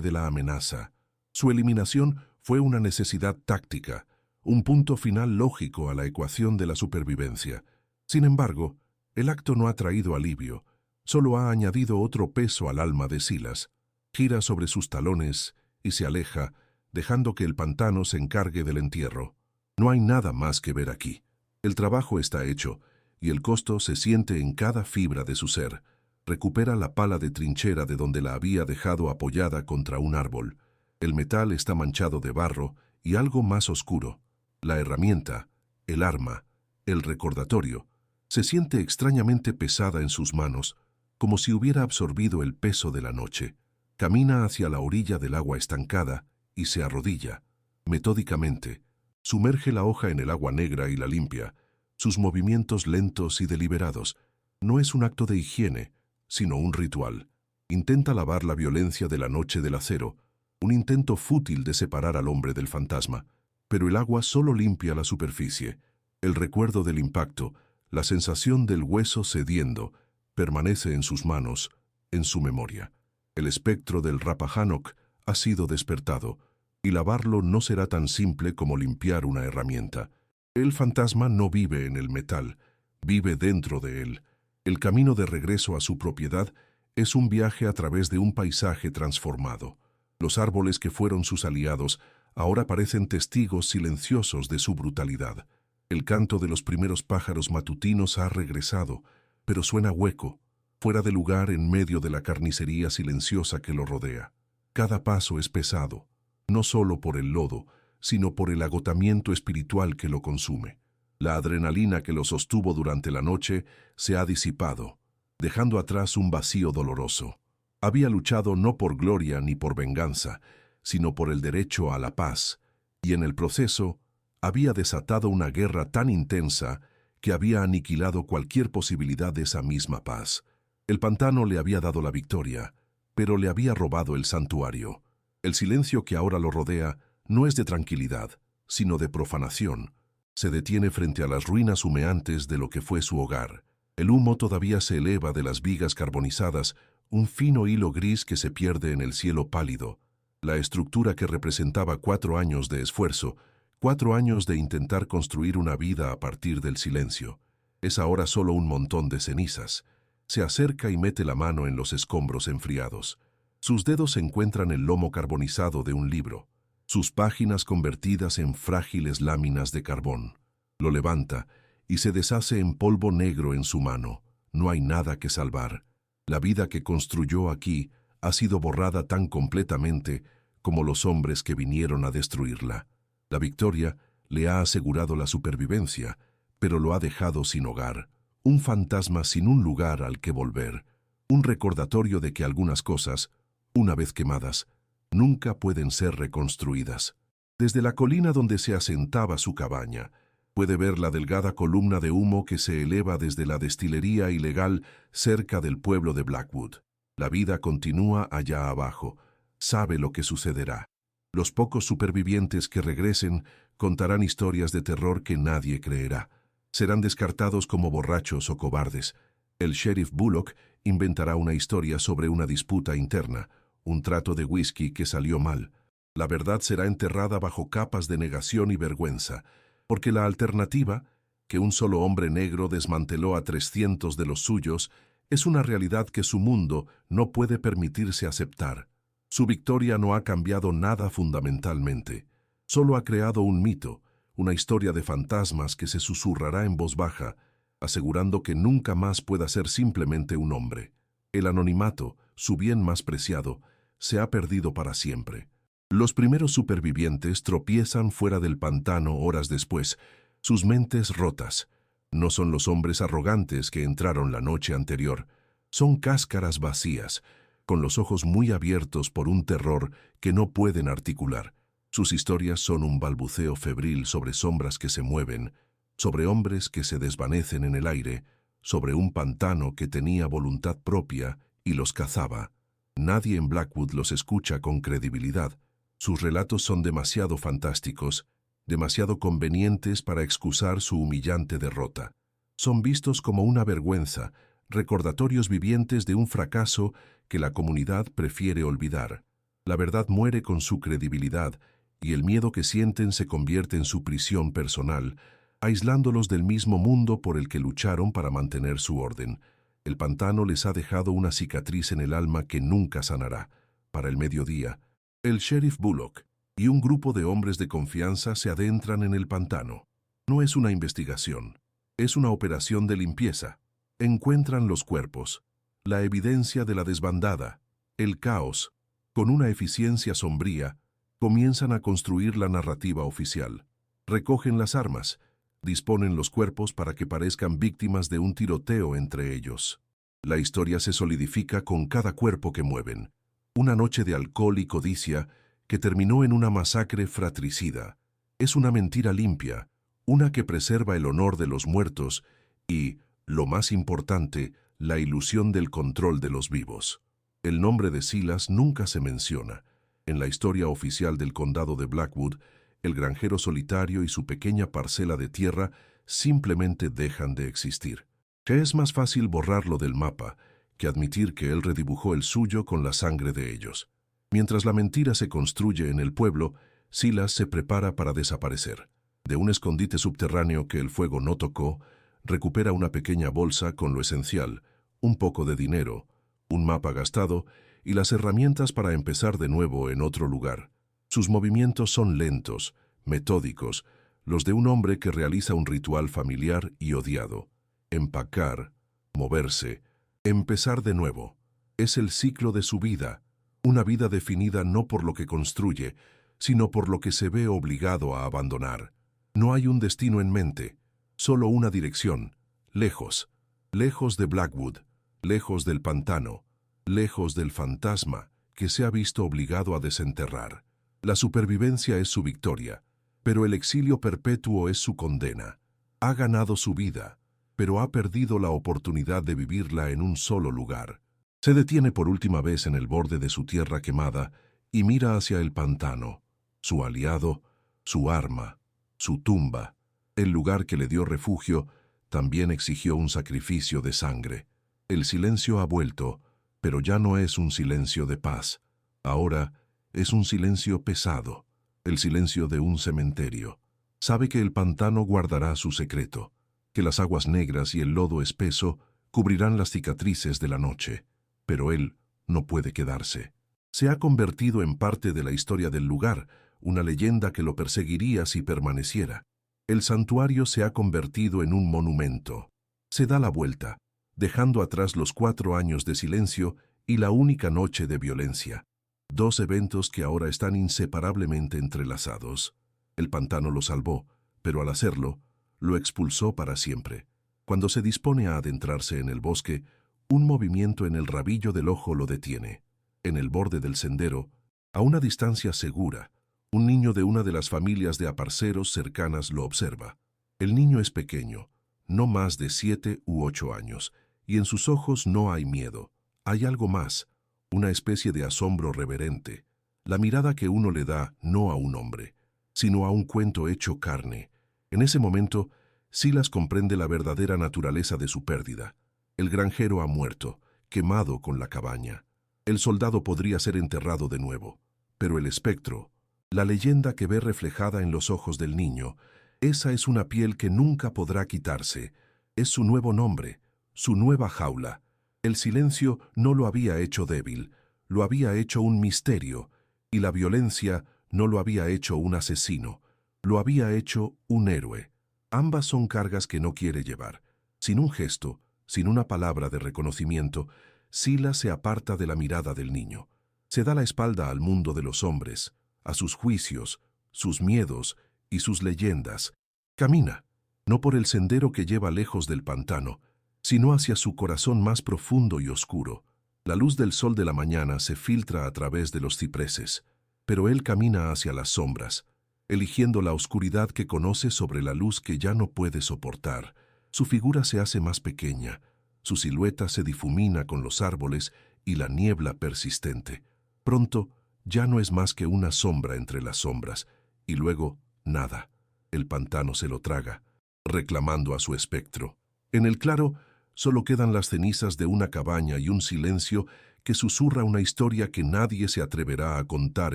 de la amenaza. Su eliminación fue una necesidad táctica, un punto final lógico a la ecuación de la supervivencia. Sin embargo, el acto no ha traído alivio, solo ha añadido otro peso al alma de Silas. Gira sobre sus talones y se aleja, dejando que el pantano se encargue del entierro. No hay nada más que ver aquí. El trabajo está hecho, y el costo se siente en cada fibra de su ser. Recupera la pala de trinchera de donde la había dejado apoyada contra un árbol. El metal está manchado de barro y algo más oscuro. La herramienta, el arma, el recordatorio, se siente extrañamente pesada en sus manos, como si hubiera absorbido el peso de la noche. Camina hacia la orilla del agua estancada y se arrodilla. Metódicamente, sumerge la hoja en el agua negra y la limpia, sus movimientos lentos y deliberados. No es un acto de higiene, sino un ritual. Intenta lavar la violencia de la noche del acero, un intento fútil de separar al hombre del fantasma, pero el agua solo limpia la superficie. El recuerdo del impacto, la sensación del hueso cediendo, permanece en sus manos, en su memoria. El espectro del Rappahannock ha sido despertado, y lavarlo no será tan simple como limpiar una herramienta. El fantasma no vive en el metal, vive dentro de él. El camino de regreso a su propiedad es un viaje a través de un paisaje transformado. Los árboles que fueron sus aliados ahora parecen testigos silenciosos de su brutalidad. El canto de los primeros pájaros matutinos ha regresado, pero suena hueco, fuera de lugar en medio de la carnicería silenciosa que lo rodea. Cada paso es pesado, no solo por el lodo, sino por el agotamiento espiritual que lo consume. La adrenalina que lo sostuvo durante la noche se ha disipado, dejando atrás un vacío doloroso. Había luchado no por gloria ni por venganza, sino por el derecho a la paz, y en el proceso había desatado una guerra tan intensa que había aniquilado cualquier posibilidad de esa misma paz. El pantano le había dado la victoria, pero le había robado el santuario. El silencio que ahora lo rodea no es de tranquilidad, sino de profanación. Se detiene frente a las ruinas humeantes de lo que fue su hogar. El humo todavía se eleva de las vigas carbonizadas, un fino hilo gris que se pierde en el cielo pálido. La estructura que representaba 4 años de esfuerzo, 4 años de intentar construir una vida a partir del silencio, es ahora solo un montón de cenizas. Se acerca y mete la mano en los escombros enfriados. Sus dedos encuentran el lomo carbonizado de un libro, sus páginas convertidas en frágiles láminas de carbón. Lo levanta y se deshace en polvo negro en su mano. No hay nada que salvar. La vida que construyó aquí ha sido borrada tan completamente como los hombres que vinieron a destruirla. La victoria le ha asegurado la supervivencia, pero lo ha dejado sin hogar, un fantasma sin un lugar al que volver, un recordatorio de que algunas cosas, una vez quemadas, nunca pueden ser reconstruidas. Desde la colina donde se asentaba su cabaña, puede ver la delgada columna de humo que se eleva desde la destilería ilegal cerca del pueblo de Blackwood. La vida continúa allá abajo. Sabe lo que sucederá. Los pocos supervivientes que regresen contarán historias de terror que nadie creerá. Serán descartados como borrachos o cobardes. El sheriff Bullock inventará una historia sobre una disputa interna, un trato de whisky que salió mal. La verdad será enterrada bajo capas de negación y vergüenza, porque la alternativa, que un solo hombre negro desmanteló a 300 de los suyos, es una realidad que su mundo no puede permitirse aceptar. Su victoria no ha cambiado nada fundamentalmente. Solo ha creado un mito, una historia de fantasmas que se susurrará en voz baja, asegurando que nunca más pueda ser simplemente un hombre. El anonimato, su bien más preciado, se ha perdido para siempre. Los primeros supervivientes tropiezan fuera del pantano horas después, sus mentes rotas. No son los hombres arrogantes que entraron la noche anterior. Son cáscaras vacías, con los ojos muy abiertos por un terror que no pueden articular. Sus historias son un balbuceo febril sobre sombras que se mueven, sobre hombres que se desvanecen en el aire, sobre un pantano que tenía voluntad propia y los cazaba. Nadie en Blackwood los escucha con credibilidad. Sus relatos son demasiado fantásticos, demasiado convenientes para excusar su humillante derrota. Son vistos como una vergüenza, recordatorios vivientes de un fracaso que la comunidad prefiere olvidar. La verdad muere con su credibilidad y el miedo que sienten se convierte en su prisión personal, aislándolos del mismo mundo por el que lucharon para mantener su orden. El pantano les ha dejado una cicatriz en el alma que nunca sanará. Para el mediodía, el sheriff Bullock y un grupo de hombres de confianza se adentran en el pantano. No es una investigación, es una operación de limpieza. Encuentran los cuerpos, la evidencia de la desbandada, el caos. Con una eficiencia sombría, comienzan a construir la narrativa oficial. Recogen las armas, disponen los cuerpos para que parezcan víctimas de un tiroteo entre ellos. La historia se solidifica con cada cuerpo que mueven. Una noche de alcohol y codicia que terminó en una masacre fratricida. Es una mentira limpia, una que preserva el honor de los muertos y, lo más importante, la ilusión del control de los vivos. El nombre de Silas nunca se menciona. En la historia oficial del condado de Blackwood, el granjero solitario y su pequeña parcela de tierra simplemente dejan de existir. Que es más fácil borrarlo del mapa que admitir que él redibujó el suyo con la sangre de ellos. Mientras la mentira se construye en el pueblo, Silas se prepara para desaparecer. De un escondite subterráneo que el fuego no tocó, recupera una pequeña bolsa con lo esencial, un poco de dinero, un mapa gastado y las herramientas para empezar de nuevo en otro lugar. Sus movimientos son lentos, metódicos, los de un hombre que realiza un ritual familiar y odiado. Empacar, moverse, empezar de nuevo. Es el ciclo de su vida, una vida definida no por lo que construye, sino por lo que se ve obligado a abandonar. No hay un destino en mente, Solo una dirección, lejos, lejos de Blackwood, lejos del pantano, lejos del fantasma que se ha visto obligado a desenterrar. La supervivencia es su victoria, pero el exilio perpetuo es su condena. Ha ganado su vida, pero ha perdido la oportunidad de vivirla en un solo lugar. Se detiene por última vez en el borde de su tierra quemada y mira hacia el pantano, su aliado, su arma, su tumba. El lugar que le dio refugio también exigió un sacrificio de sangre. El silencio ha vuelto, pero ya no es un silencio de paz. Ahora es un silencio pesado, el silencio de un cementerio. Sabe que el pantano guardará su secreto, que las aguas negras y el lodo espeso cubrirán las cicatrices de la noche, pero él no puede quedarse. Se ha convertido en parte de la historia del lugar, una leyenda que lo perseguiría si permaneciera. El santuario se ha convertido en un monumento. Se da la vuelta, dejando atrás los 4 años de silencio y la única noche de violencia. 2 eventos que ahora están inseparablemente entrelazados. El pantano lo salvó, pero al hacerlo, lo expulsó para siempre. Cuando se dispone a adentrarse en el bosque, un movimiento en el rabillo del ojo lo detiene. En el borde del sendero, a una distancia segura, un niño de una de las familias de aparceros cercanas lo observa. El niño es pequeño, no más de 7 u 8 años, y en sus ojos no hay miedo. Hay algo más, una especie de asombro reverente, la mirada que uno le da no a un hombre, sino a un cuento hecho carne. En ese momento, Silas comprende la verdadera naturaleza de su pérdida. El granjero ha muerto, quemado con la cabaña. El soldado podría ser enterrado de nuevo, pero el espectro, la leyenda que ve reflejada en los ojos del niño, esa es una piel que nunca podrá quitarse. Es su nuevo nombre, su nueva jaula. El silencio no lo había hecho débil, lo había hecho un misterio, y la violencia no lo había hecho un asesino, lo había hecho un héroe. Ambas son cargas que no quiere llevar. Sin un gesto, sin una palabra de reconocimiento, Silas se aparta de la mirada del niño. Se da la espalda al mundo de los hombres, a sus juicios, sus miedos y sus leyendas. Camina, no por el sendero que lleva lejos del pantano, sino hacia su corazón más profundo y oscuro. La luz del sol de la mañana se filtra a través de los cipreses, pero él camina hacia las sombras, eligiendo la oscuridad que conoce sobre la luz que ya no puede soportar. Su figura se hace más pequeña, su silueta se difumina con los árboles y la niebla persistente. Pronto, ya no es más que una sombra entre las sombras, y luego, nada. El pantano se lo traga, reclamando a su espectro. En el claro, solo quedan las cenizas de una cabaña y un silencio que susurra una historia que nadie se atreverá a contar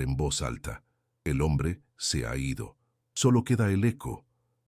en voz alta. El hombre se ha ido. Solo queda el eco,